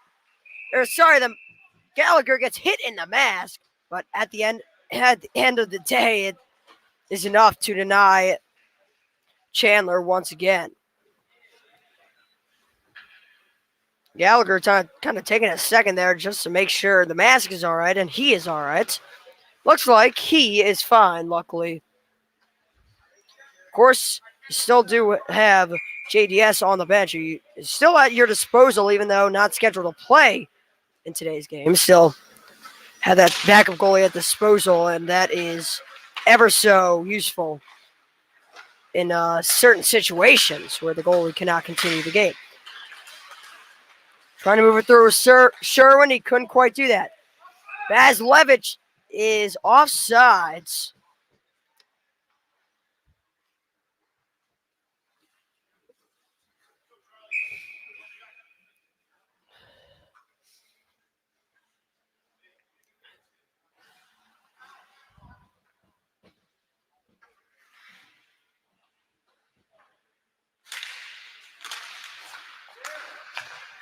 The Gallagher gets hit in the mask. But at the end of the day, it is enough to deny Chandler once again. Gallagher kind of taking a second there just to make sure the mask is all right, and he is all right. Looks like he is fine, luckily. Of course, you still do have JDS on the bench. He's still at your disposal, even though not scheduled to play in today's game. Still have that backup goalie at disposal, and that is ever so useful in certain situations where the goalie cannot continue the game. Trying to move it through with Sherwin. He couldn't quite do that. Vasilevich is offsides.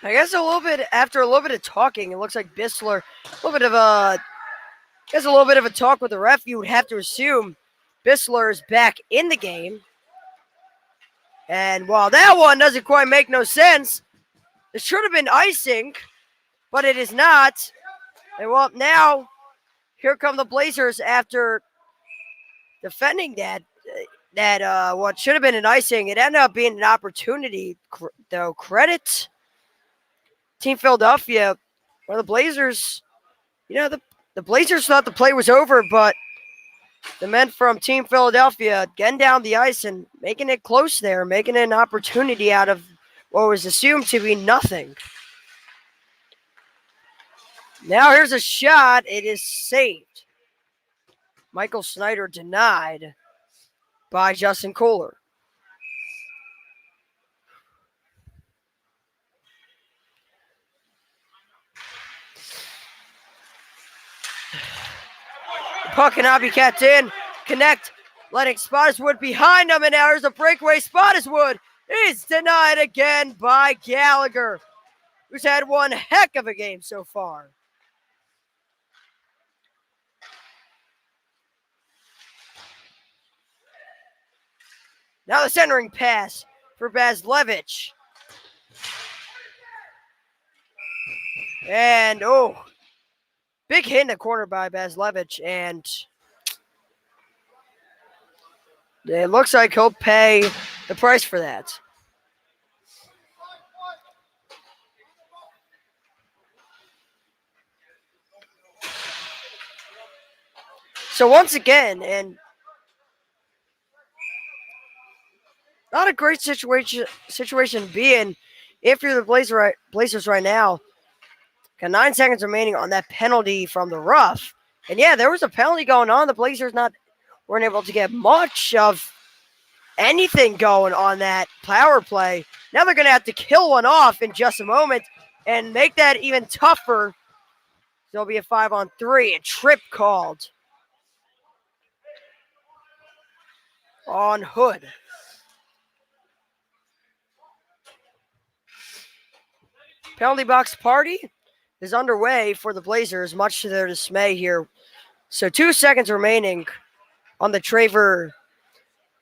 I guess after a little bit of talking, it looks like Bissler, a little bit of a talk with the ref. You would have to assume Bissler is back in the game. And while that one doesn't quite make no sense, it should have been icing, but it is not. And well, now here come the Blazers after defending that what should have been an icing. It ended up being an opportunity, though. Credit Team Philadelphia, or the Blazers. The Blazers thought the play was over, but the men from Team Philadelphia getting down the ice and making it close there, making an opportunity out of what was assumed to be nothing. Now here's a shot. It is saved. Michael Snyder denied by Justin Kohler. Puck cannot be kept in. Connect, letting Spottiswoode behind him, and now there's a breakaway. Spottiswoode is denied again by Gallagher, who's had one heck of a game so far. Now the centering pass for Vasilevich. And, big hit in the corner by Vasilevich, and it looks like he'll pay the price for that. So once again, and not a great situation to be in if you're the Blazers right now. Got 9 seconds remaining on that penalty from the rough. And yeah, there was a penalty going on. The Blazers weren't able to get much of anything going on that power play. Now they're going to have to kill one off in just a moment and make that even tougher. There'll be a 5-on-3, a trip called on Hood. Penalty box party is underway for the Blazers, much to their dismay here. So 2 seconds remaining on the Traver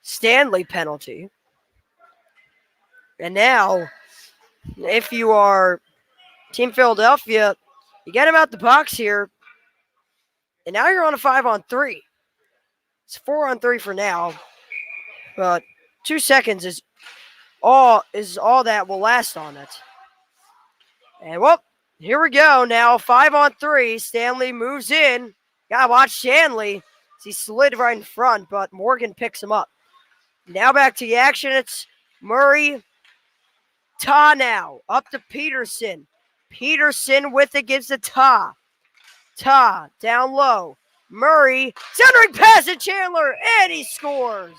Stanley penalty. And now, if you are Team Philadelphia, you get him out the box here. And now you're on a 5-on-3. It's 4-on-3 for now. But 2 seconds is all that will last on it. And well, here we go. Now 5-on-3. Stanley moves in. Gotta watch Stanley. He slid right in front, but Morgan picks him up. Now back to the action. It's Murray. Ta now. Up to Peterson. Peterson with it, gives to Ta. Ta down low. Murray. Centering pass to Chandler. And he scores.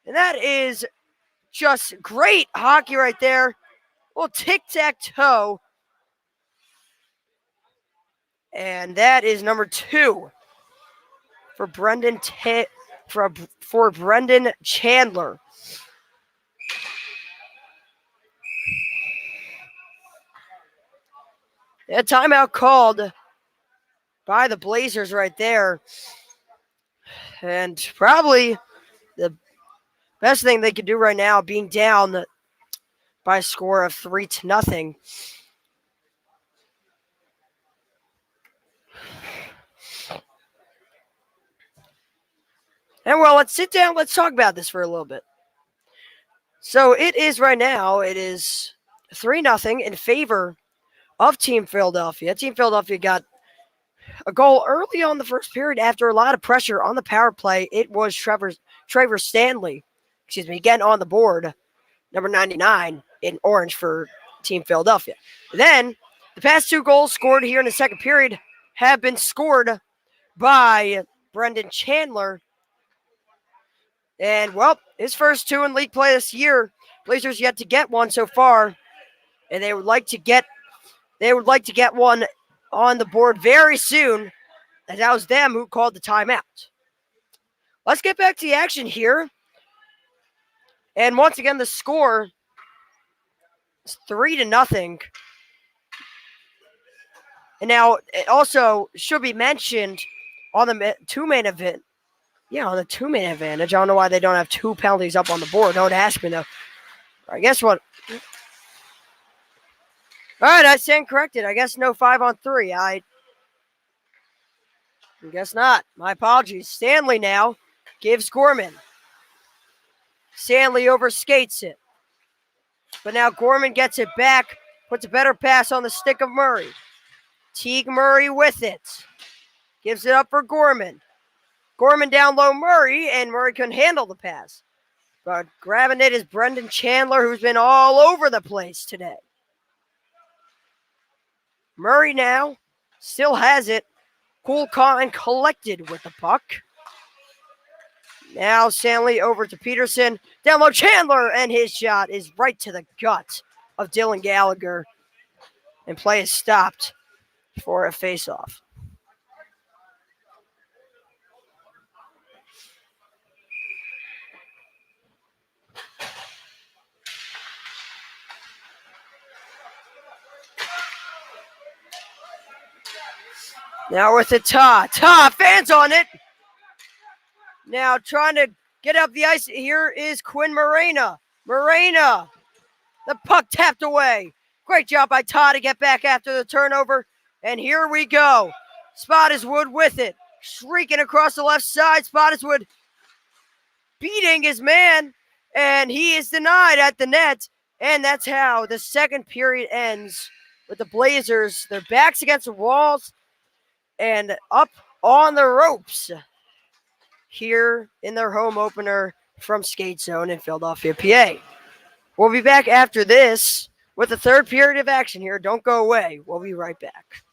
And that is just great hockey right there. Little tic-tac-toe. And that is number 2 for Brendan for Brendan Chandler. A timeout called by the Blazers right there. And probably the best thing they could do right now, being down by a score of 3-0. And well, let's sit down. Let's talk about this for a little bit. So it is right now, it is 3-0 in favor of Team Philadelphia. Team Philadelphia got a goal early on the first period after a lot of pressure on the power play. It was Traver Stanley, getting on the board, number 99. in orange for Team Philadelphia. Then the past 2 goals scored here in the second period have been scored by Brendan Chandler. And, well, his first 2 in league play this year. Blazers yet to get one so far. And they would like to get one on the board very soon. And that was them who called the timeout. Let's get back to the action here. And once again, the score is 3-0. And now it also should be mentioned on the 2-man event. Yeah, on the 2-man advantage. I don't know why they don't have 2 penalties up on the board. Don't ask me, though. I guess what? All right, I stand corrected. I guess no 5-on-3. I guess not. My apologies. Stanley now gives Gorman. Stanley overskates it. But now Gorman gets it back. Puts a better pass on the stick of Murray. Teague Murray with it. Gives it up for Gorman. Gorman down low Murray, and Murray couldn't handle the pass. But grabbing it is Brendan Chandler, who's been all over the place today. Murray now still has it. Cool, calm, and collected with the puck. Now Stanley over to Peterson. Down low Chandler, and his shot is right to the gut of Dylan Gallagher. And play is stopped for a faceoff. Now with the Ta, fans on it. Now trying to get up the ice. Here is Quinn Morena. The puck tapped away. Great job by Ta to get back after the turnover. And here we go. Spottiswoode with it. Shrieking across the left side. Spottiswoode beating his man. And he is denied at the net. And that's how the second period ends with the Blazers. Their backs against the walls and up on the ropes here in their home opener from Skatezone in Philadelphia, PA. We'll be back after this with the third period of action here. Don't go away. We'll be right back.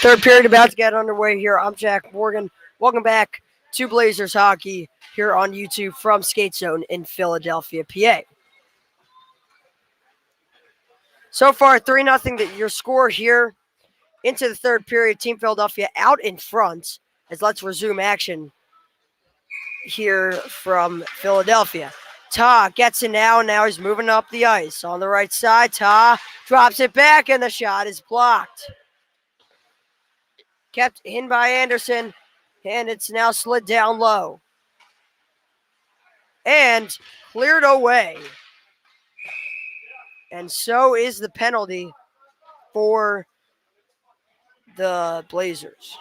Third period about to get underway here. I'm Jack Morgan. Welcome back to Blazers Hockey here on YouTube from Skatezone in Philadelphia, PA. So far, 3-0 that your score here into the third period. Team Philadelphia out in front as let's resume action here from Philadelphia. Ta gets it now, and now he's moving up the ice on the right side. Ta drops it back, and the shot is blocked. Kept in by Anderson, and it's now slid down low. And cleared away. And so is the penalty for the Blazers.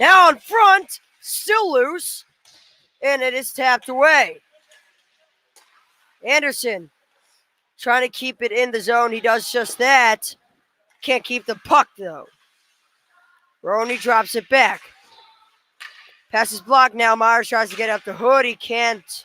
Now in front, still loose, and it is tapped away. Anderson trying to keep it in the zone. He does just that. Can't keep the puck, though. Roney drops it back. Pass is blocked now. Myers tries to get up the hood. He can't.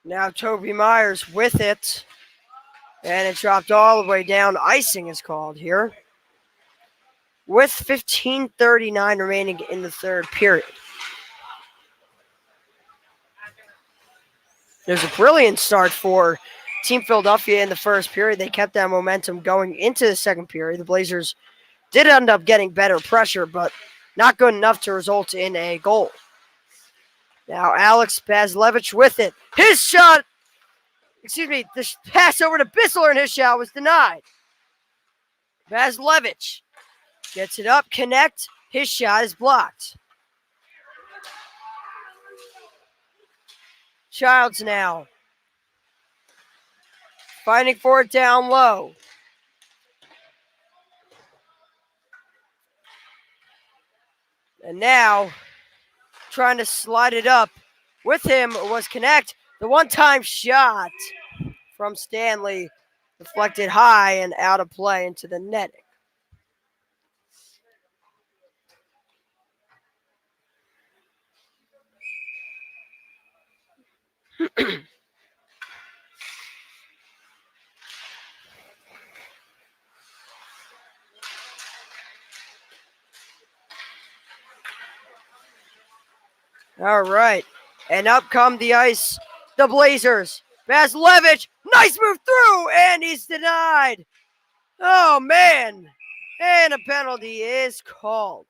Now Toby Myers with it. And it dropped all the way down. Icing is called here. With 15:39 remaining in the third period. There's a brilliant start for Team Philadelphia in the first period. They kept that momentum going into the second period. The Blazers did end up getting better pressure, but not good enough to result in a goal. Now Alex Bazlevich with it. His shot, the pass over to Bissler, and his shot was denied. Bazlevich gets it up, connect. His shot is blocked. Childs now fighting for it down low. And now trying to slide it up with him was Connect. The one-time shot from Stanley deflected high and out of play into the netting. All right. And up come the ice, the Blazers. Bazlevich, nice move through, and he's denied. Oh, man. And a penalty is called.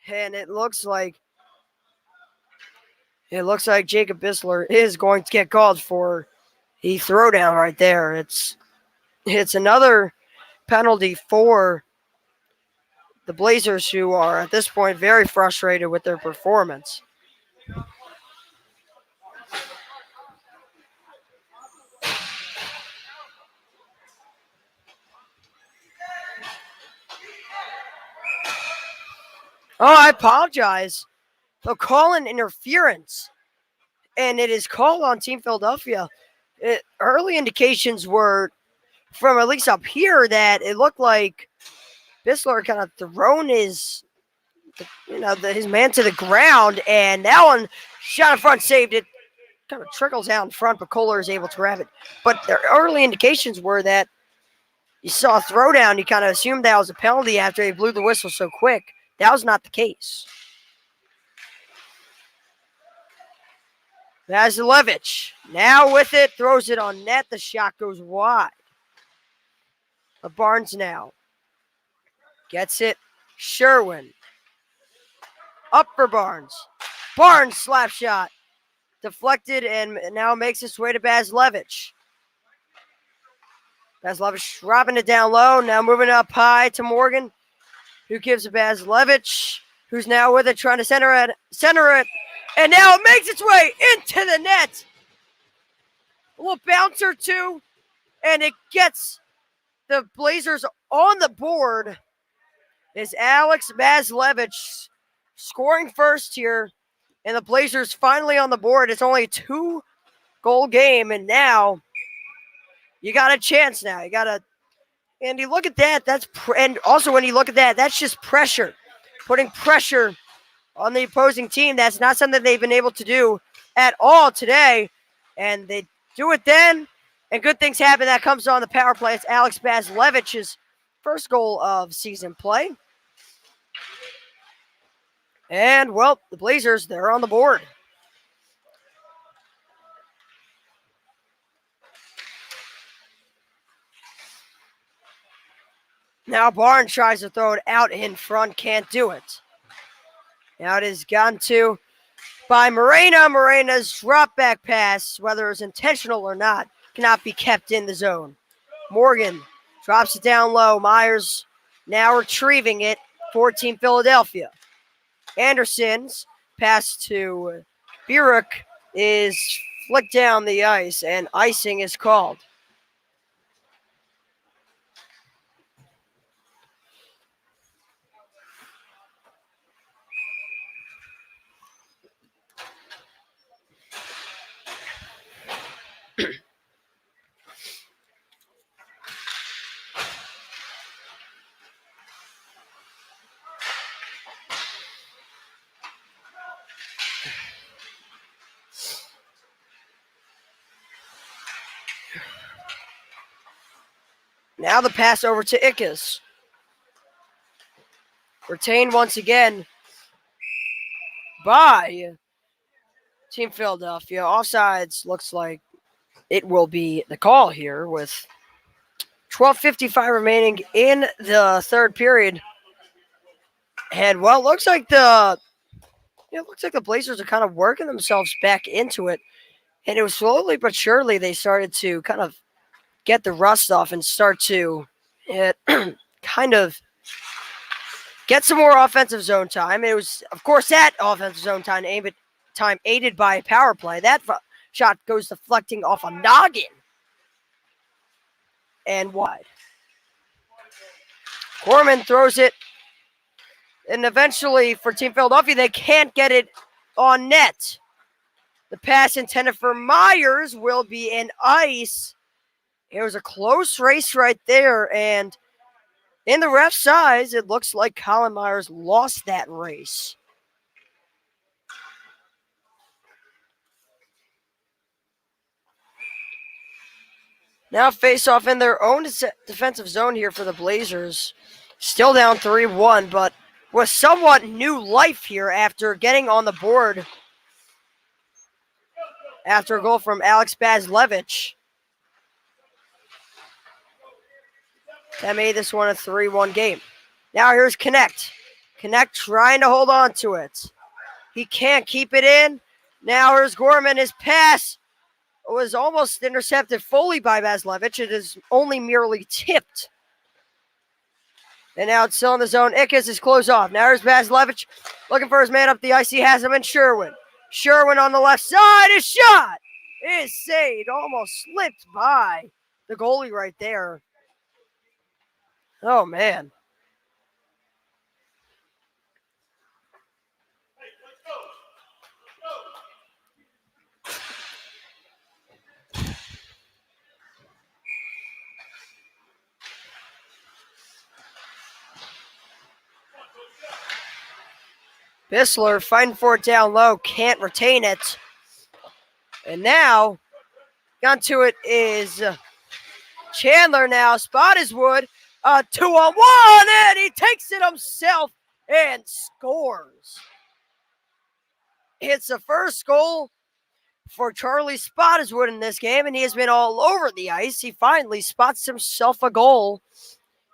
And it looks like Jacob Bissler is going to get called for the throwdown right there. It's another penalty for the Blazers, who are at this point very frustrated with their performance. Oh, I apologize. They'll call an interference, and it is called on Team Philadelphia. Early indications were, from at least up here, that it looked like Bissler kind of thrown his man to the ground, and that one shot in front, saved it. Kind of trickles down front, but Kohler is able to grab it. But the early indications were that you saw a throwdown. You kind of assumed that was a penalty after he blew the whistle so quick. That was not the case. Bazlevich now with it, throws it on net. The shot goes wide. But Barnes now gets it. Sherwin up for Barnes. Barnes slap shot. Deflected and now makes its way to Bazlevich. Bazlevich dropping it down low. Now moving up high to Morgan, who gives it Bazlevich, who's now with it, trying to center it. And now it makes its way into the net. A little bouncer too. And it gets the Blazers on the board. Is Alex Bazlevich scoring first here. And the Blazers finally on the board. It's only a 2-goal game. And now you got a chance now. And you look at that. And also when you look at that, that's just pressure. Putting pressure on the opposing team. That's not something they've been able to do at all today. And they do it then, and good things happen. That comes on the power play. It's Alex Bazlevich's first goal of season play. And, well, the Blazers, they're on the board. Now Barnes tries to throw it out in front, can't do it. Now it is gone to by Morena. Morena's drop back pass, whether it's intentional or not, cannot be kept in the zone. Morgan drops it down low. Myers now retrieving it for Team Philadelphia. Anderson's pass to Burek is flicked down the ice, and icing is called. Now the pass over to Ickes. Retained once again by Team Philadelphia. Offsides looks like it will be the call here with 12:55 remaining in the third period. And well, it looks like the Blazers are kind of working themselves back into it. And it was slowly but surely they started to kind of get the rust off and start to kind of get some more offensive zone time. It was, of course, that offensive zone time aided by a power play. That shot goes deflecting off a noggin and wide. Gorman throws it, and eventually for Team Philadelphia, they can't get it on net. The pass intended for Myers will be an ice. It was a close race right there, and in the ref's eyes, it looks like Colin Myers lost that race. Now face off in their own defensive zone here for the Blazers. Still down 3-1, but with somewhat new life here after getting on the board after a goal from Alex Bazlevich. That made this one a 3-1 game. Now here's Connect. Connect trying to hold on to it. He can't keep it in. Now here's Gorman. His pass was almost intercepted fully by Bazlevich. It is only merely tipped. And now it's still in the zone. Ickes is closed off. Now here's Bazlevich looking for his man up the ice. He has him in Sherwin. Sherwin on the left side. His shot is saved. Almost slipped by the goalie right there. Oh, man. Bissler fighting for it down low. Can't retain it. And now, got to it is Chandler now. Spot is Wood. 2-on-1, and he takes it himself and scores. It's the first goal for Charlie Spottiswoode in this game, and he has been all over the ice. He finally spots himself a goal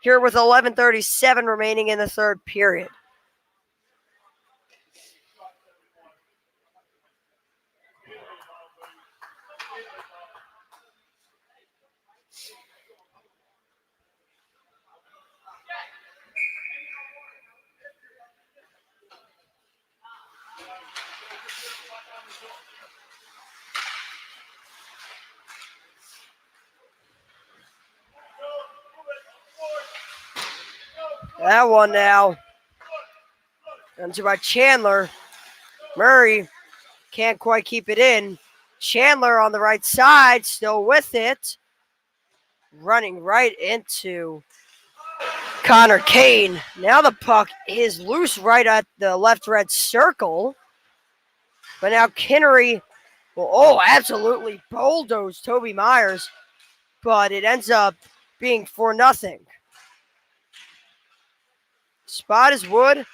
here with 11:37 remaining in the third period. That one now. Into by Chandler. Murray can't quite keep it in. Chandler on the right side, still with it. Running right into Connor Kane. Now the puck is loose right at the left red circle. But now Kinnery will, absolutely bulldoze Toby Myers. But it ends up being 4-0. Spottiswoode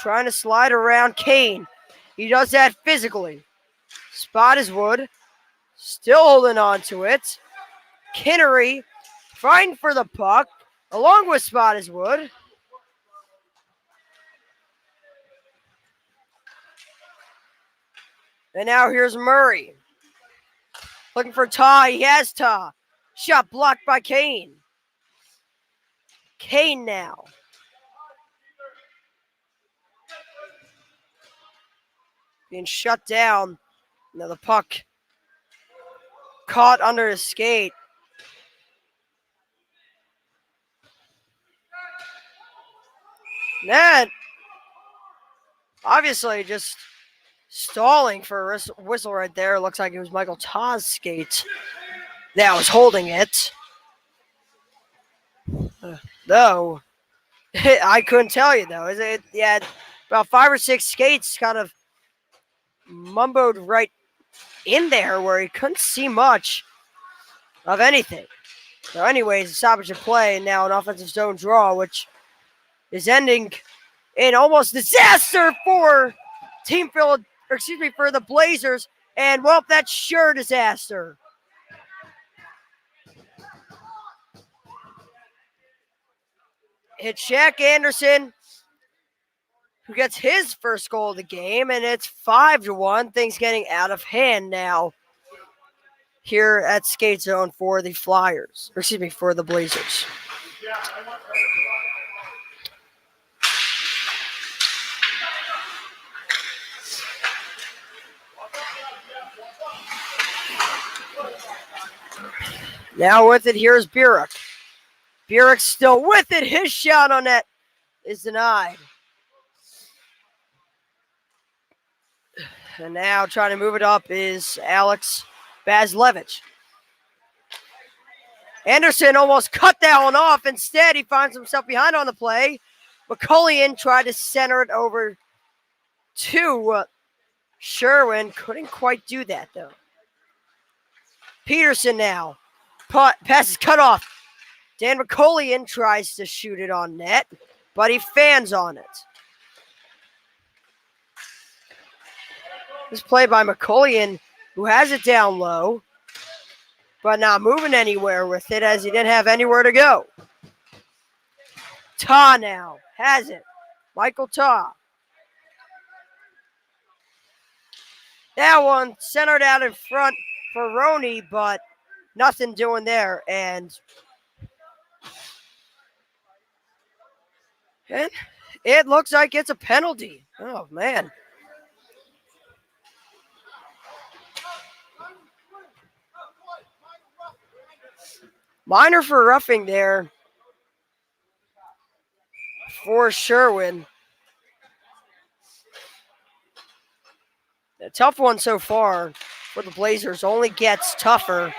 trying to slide around Kane. He does that physically. Spottiswoode still holding on to it. Kinnery fighting for the puck along with Spottiswoode. And now here's Murray. Looking for Ta. He has Ta. Shot blocked by Kane. Kane now. being shut down. Now the puck caught under his skate. That obviously just stalling for a whistle right there. Looks like it was Michael Taw's skate that was holding it. Though, I couldn't tell you though. Yeah, about 5 or 6 skates kind of mumbled right in there where he couldn't see much of anything. So anyways, a stoppage of play and now an offensive zone draw, which is ending in almost disaster for for the Blazers. And well, that's sure disaster. It's Shaq Anderson who gets his first goal of the game, and it's 5-1. Things getting out of hand now here at Skatezone for the Flyers. For the Blazers. Now with it, here's Burek. Burek's still with it. His shot on net is denied. And now trying to move it up is Alex Bazlevich. Anderson almost cut that one off. Instead, he finds himself behind on the play. McCullion tried to center it over to Sherwin. Couldn't quite do that, though. Peterson now. Pass is cut off. Dan McCullion tries to shoot it on net, but he fans on it. This play by McCullion, who has it down low, but not moving anywhere with it as he didn't have anywhere to go. Taw now has it. Michael Taw. That one centered out in front for Roney, but nothing doing there. And it looks like it's a penalty. Oh, man. Minor for roughing there for Sherwin. A tough one so far for the Blazers. Only gets tougher.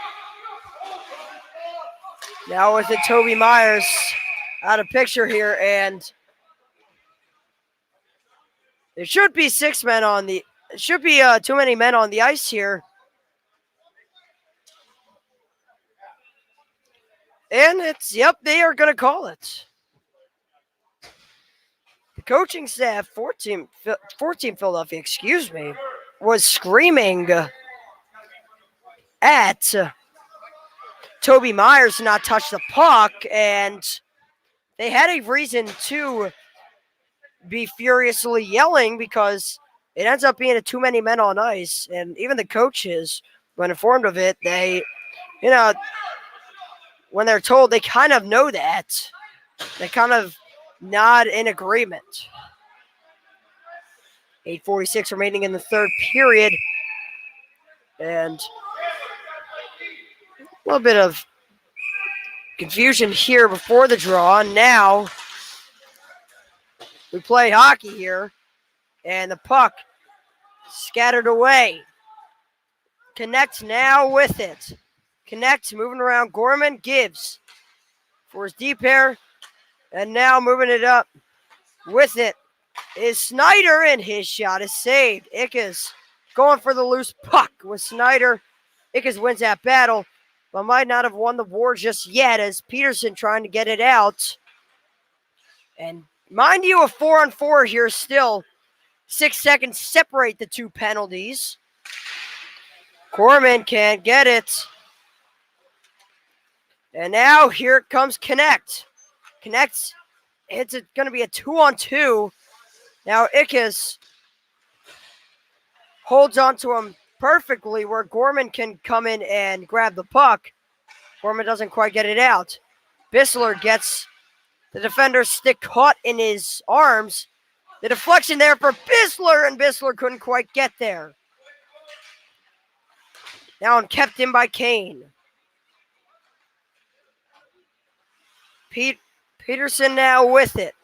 Now with it, Toby Myers out of picture here, and there should be 6 men on the. It should be too many men on the ice here. And they are going to call it. The coaching staff, 14 Philadelphia, was screaming at Toby Myers to not touch the puck, and they had a reason to be furiously yelling because it ends up being too many men on ice, and even the coaches, when informed of it, they, when they're told, they kind of know that. They kind of nod in agreement. 8:46 remaining in the third period. And a little bit of confusion here before the draw. Now we play hockey here. And the puck scattered away. Connects now with it. Connects, moving around. Gorman gives for his deep pair. And now moving it up with it is Snyder, and his shot is saved. Ickes going for the loose puck with Snyder. Ickes wins that battle, but might not have won the war just yet as Peterson trying to get it out. And mind you, a 4-on-4 here still. 6 seconds separate the two penalties. Gorman can't get it. And now here it comes Connect. Connects. It's going to be a 2-on-2. Now Ickes holds onto him perfectly where Gorman can come in and grab the puck. Gorman doesn't quite get it out. Bissler gets the defender's stick caught in his arms. The deflection there for Bissler, and Bissler couldn't quite get there. Now and kept in by Kane. Peterson now with it.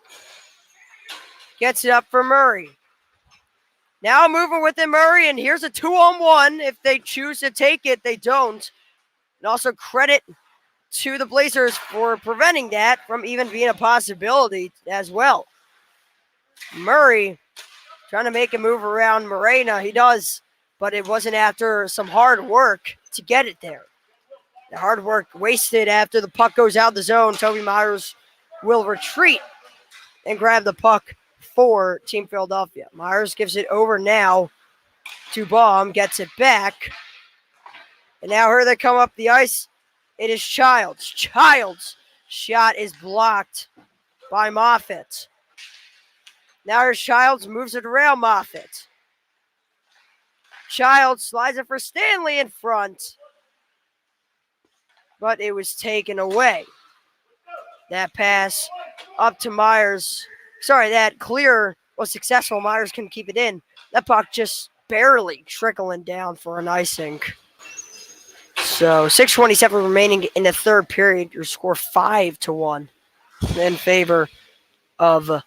Gets it up for Murray. Now moving with it, Murray, and here's a 2-on-1. If they choose to take it, they don't. And also credit to the Blazers for preventing that from even being a possibility as well. Murray trying to make a move around Morena. He does, but it wasn't after some hard work to get it there. The hard work wasted after the puck goes out the zone. Toby Myers will retreat and grab the puck for Team Philadelphia. Myers gives it over now to Baum, gets it back. And now here they come up the ice. It is Childs. Childs' shot is blocked by Moffitt. Now here's Childs, moves it around Moffitt. Childs slides it for Stanley in front. But it was taken away. That pass up to Myers. Sorry, that clear was successful. Myers couldn't keep it in. That puck just barely trickling down for an icing. So 6:27 remaining in the third period. Your score 5-1 in favor of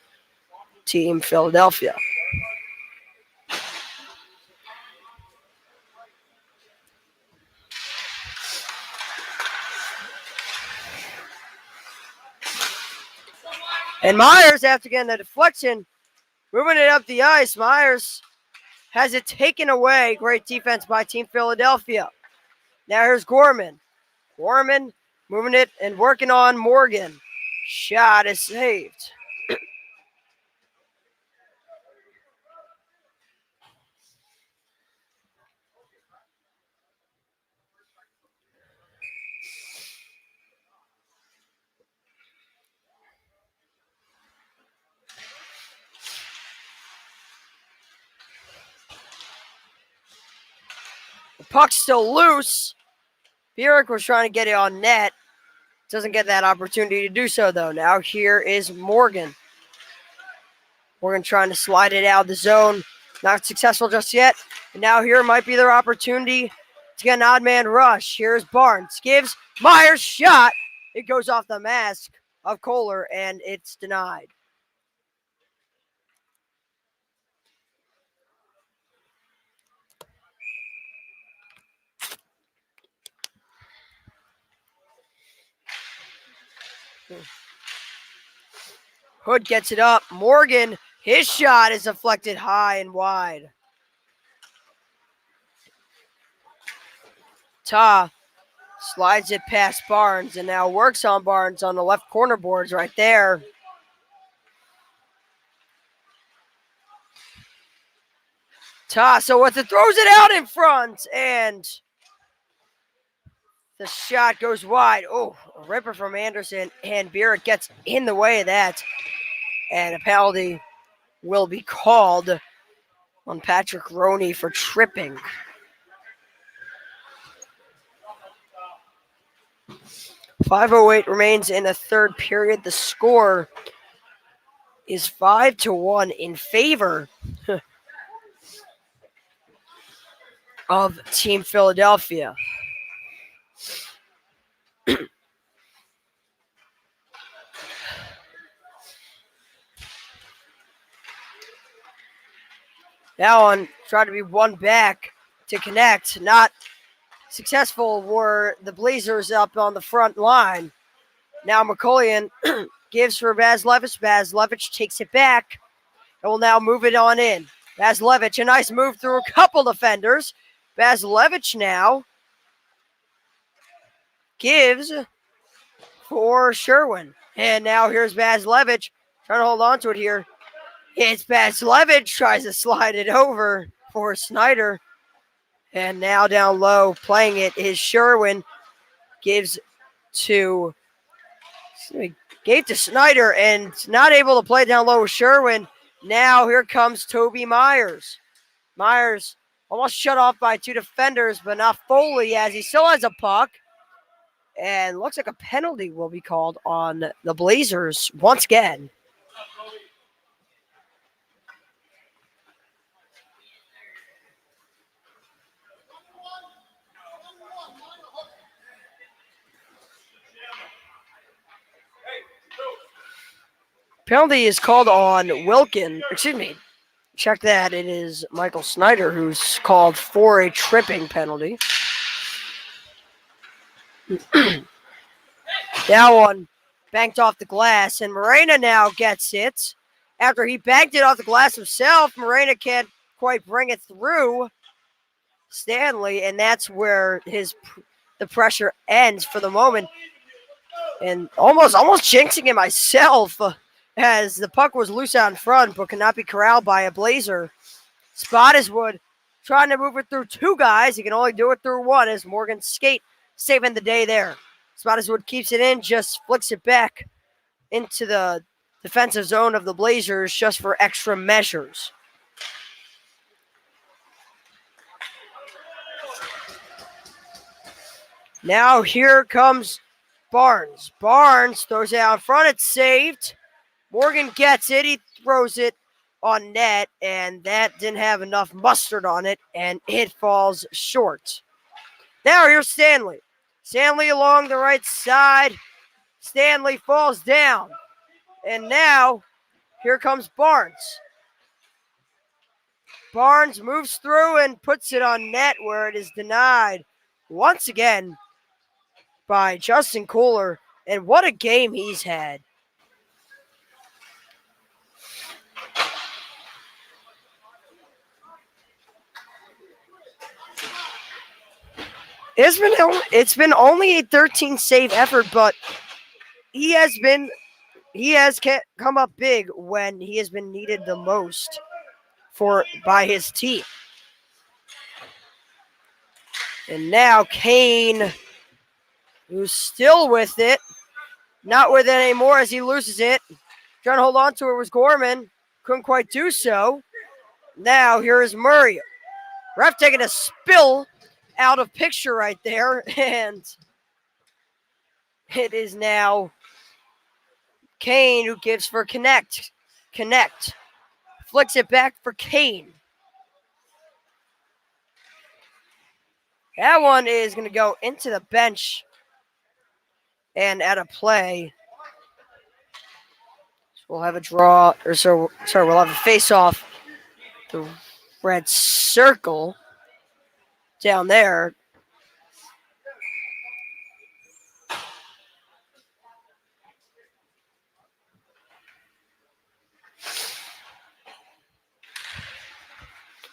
Team Philadelphia. And Myers, after getting the deflection, moving it up the ice. Myers has it taken away. Great defense by Team Philadelphia. Now here's Gorman. Gorman moving it and working on Morgan. Shot is saved. The puck's still loose. Bierk was trying to get it on net. Doesn't get that opportunity to do so, though. Now here is Morgan. Morgan trying to slide it out of the zone. Not successful just yet. And now here might be their opportunity to get an odd man rush. Here's Barnes. Gives Myers shot. It goes off the mask of Kohler, and it's denied. Hood gets it up. Morgan, his shot is deflected high and wide. Ta slides it past Barnes and now works on Barnes on the left corner boards right there. Ta, so with it, throws it out in front, and the shot goes wide. Oh, a ripper from Anderson, and Bierk gets in the way of that. And a penalty will be called on Patrick Roney for tripping. .508 remains in the third period. The score is 5-1 in favor of Team Philadelphia. Now on, try to be one back to connect. Not successful were the Blazers up on the front line. Now McCullion gives for Vasilevich. Vasilevich takes it back and will now move it on in. Vasilevich, a nice move through a couple defenders. Vasilevich now gives for Sherwin. And now here's Vasilevich trying to hold on to it here. It's Vasilevich, tries to slide it over for Snyder. And now down low, playing it is Sherwin. Gave to Snyder and not able to play down low with Sherwin. Now here comes Toby Myers. Myers almost shut off by two defenders, but not fully as he still has a puck. And looks like a penalty will be called on the Blazers once again. Penalty is called on Wilkin. Excuse me. Check that. It is Michael Snyder who's called for a tripping penalty. That one banked off the glass, and Morena now gets it. After he banked it off the glass himself, Morena can't quite bring it through Stanley, and that's where the pressure ends for the moment. And almost jinxing it myself as the puck was loose out in front, but could not be corralled by a Blazer. Spottiswoode trying to move it through two guys. He can only do it through one as Morgan Skate saving the day there. Spottiswoode keeps it in, just flicks it back into the defensive zone of the Blazers just for extra measures. Now here comes Barnes. Barnes throws it out in front. It's saved. Morgan gets it. He throws it on net, and that didn't have enough mustard on it, and it falls short. Now here's Stanley. Stanley along the right side. Stanley falls down. And now here comes Barnes. Barnes moves through and puts it on net where it is denied once again by Justin Kohler. And what a game he's had. It's been only a 13 save effort, but he has come up big when he has been needed the most by his team. And now Kane, who's still with it, not with it anymore as he loses it. Trying to hold on to it was Gorman. Couldn't quite do so. Now here is Murray. Ref taking a spill out of picture right there. And it is now Kane who gives for Connect. Flicks it back for Kane. That one is going to go into the bench and at a play. So we'll have a draw, we'll have a face-off. The red circle down there.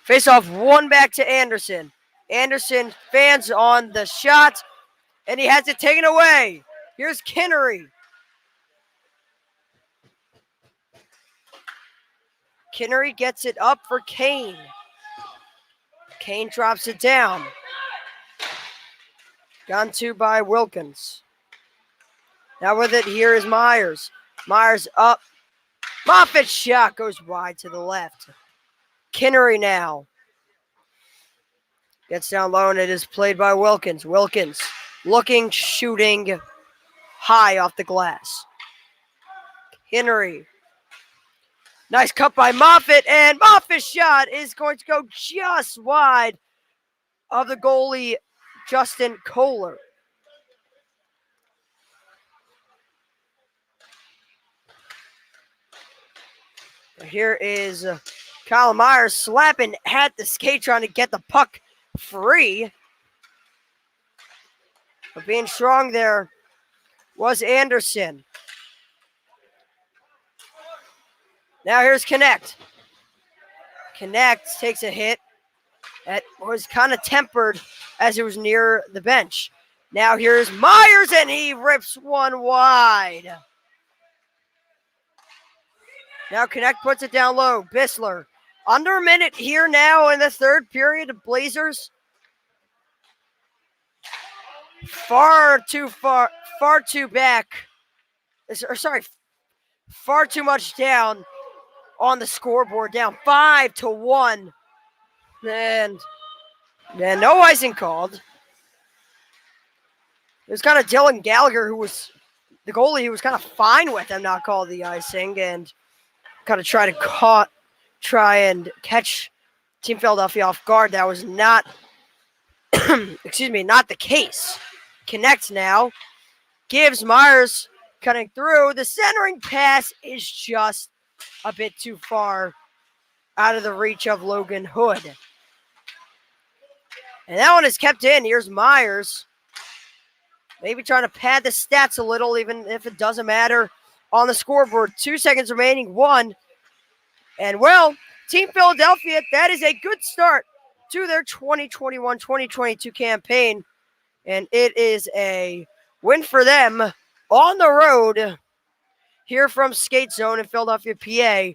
Face-off, one back to Anderson. Anderson fans on the shot, and he has it taken away. Here's Kinnery. Kinnery gets it up for Kane. Kane drops it down. Gone to by Wilkins. Now with it, here is Myers. Myers up. Moffitt's shot goes wide to the left. Kinnery now gets down low, and it is played by Wilkins. Wilkins looking, shooting high off the glass. Kinnery. Nice cut by Moffitt, and Moffitt's shot is going to go just wide of the goalie, Justin Kohler. Here is Kyle Myers slapping at the skate, trying to get the puck free. But being strong there was Anderson. Now here's Connect. Connect takes a hit that was kind of tempered as it was near the bench. Now here's Myers, and he rips one wide. Now Connect puts it down low. Bissler. Under a minute here now in the third period of Blazers. Far too much down on the scoreboard, down 5-1. And no icing called. It was kind of Dylan Gallagher, who was the goalie, who was kind of fine with them not calling the icing, and kind of try and catch Team Philadelphia off guard. That was not, not the case. Connects now, gives Myers cutting through. The centering pass is just a bit too far out of the reach of Logan Hood. And that one is kept in. Here's Myers. Maybe trying to pad the stats a little, even if it doesn't matter on the scoreboard. 2 seconds remaining, 1. And, well, Team Philadelphia, that is a good start to their 2021-2022 campaign. And it is a win for them on the road here from Skatezone in Philadelphia, PA.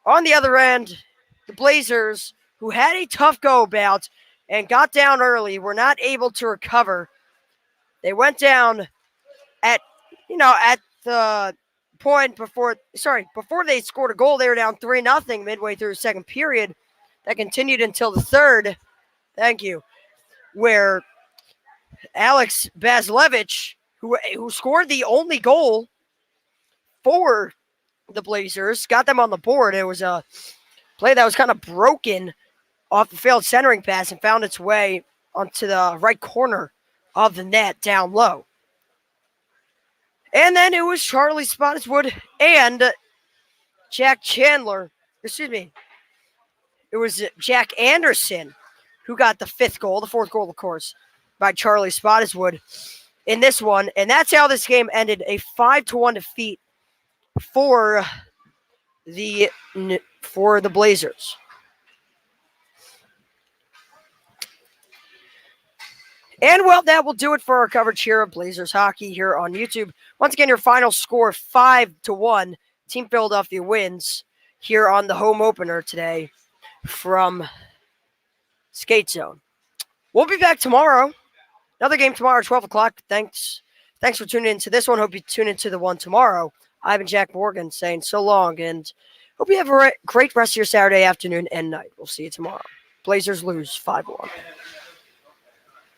On the other end, the Blazers, who had a tough go about and got down early, were not able to recover. They went down at the point before they scored a goal. They were down 3-0 midway through the second period. That continued until the third. Thank you. Where Alex Baslevich, who scored the only goal for the Blazers, got them on the board. It was a play that was kind of broken off the failed centering pass and found its way onto the right corner of the net down low. And then it was Charlie Spottiswoode and Jack Chandler. It was Jack Anderson who got the fourth goal, of course, by Charlie Spottiswoode in this one. And that's how this game ended, a 5-1 defeat for the Blazers. And, well, that will do it for our coverage here of Blazers hockey here on YouTube. Once again, your final score, 5-1. Team Philadelphia wins here on the home opener today from Skatezone. We'll be back tomorrow. Another game tomorrow at 12 o'clock. Thanks for tuning in to this one. Hope you tune into the one tomorrow. I've been Jack Morgan saying so long, and hope you have a great rest of your Saturday afternoon and night. We'll see you tomorrow. Blazers lose 5-1.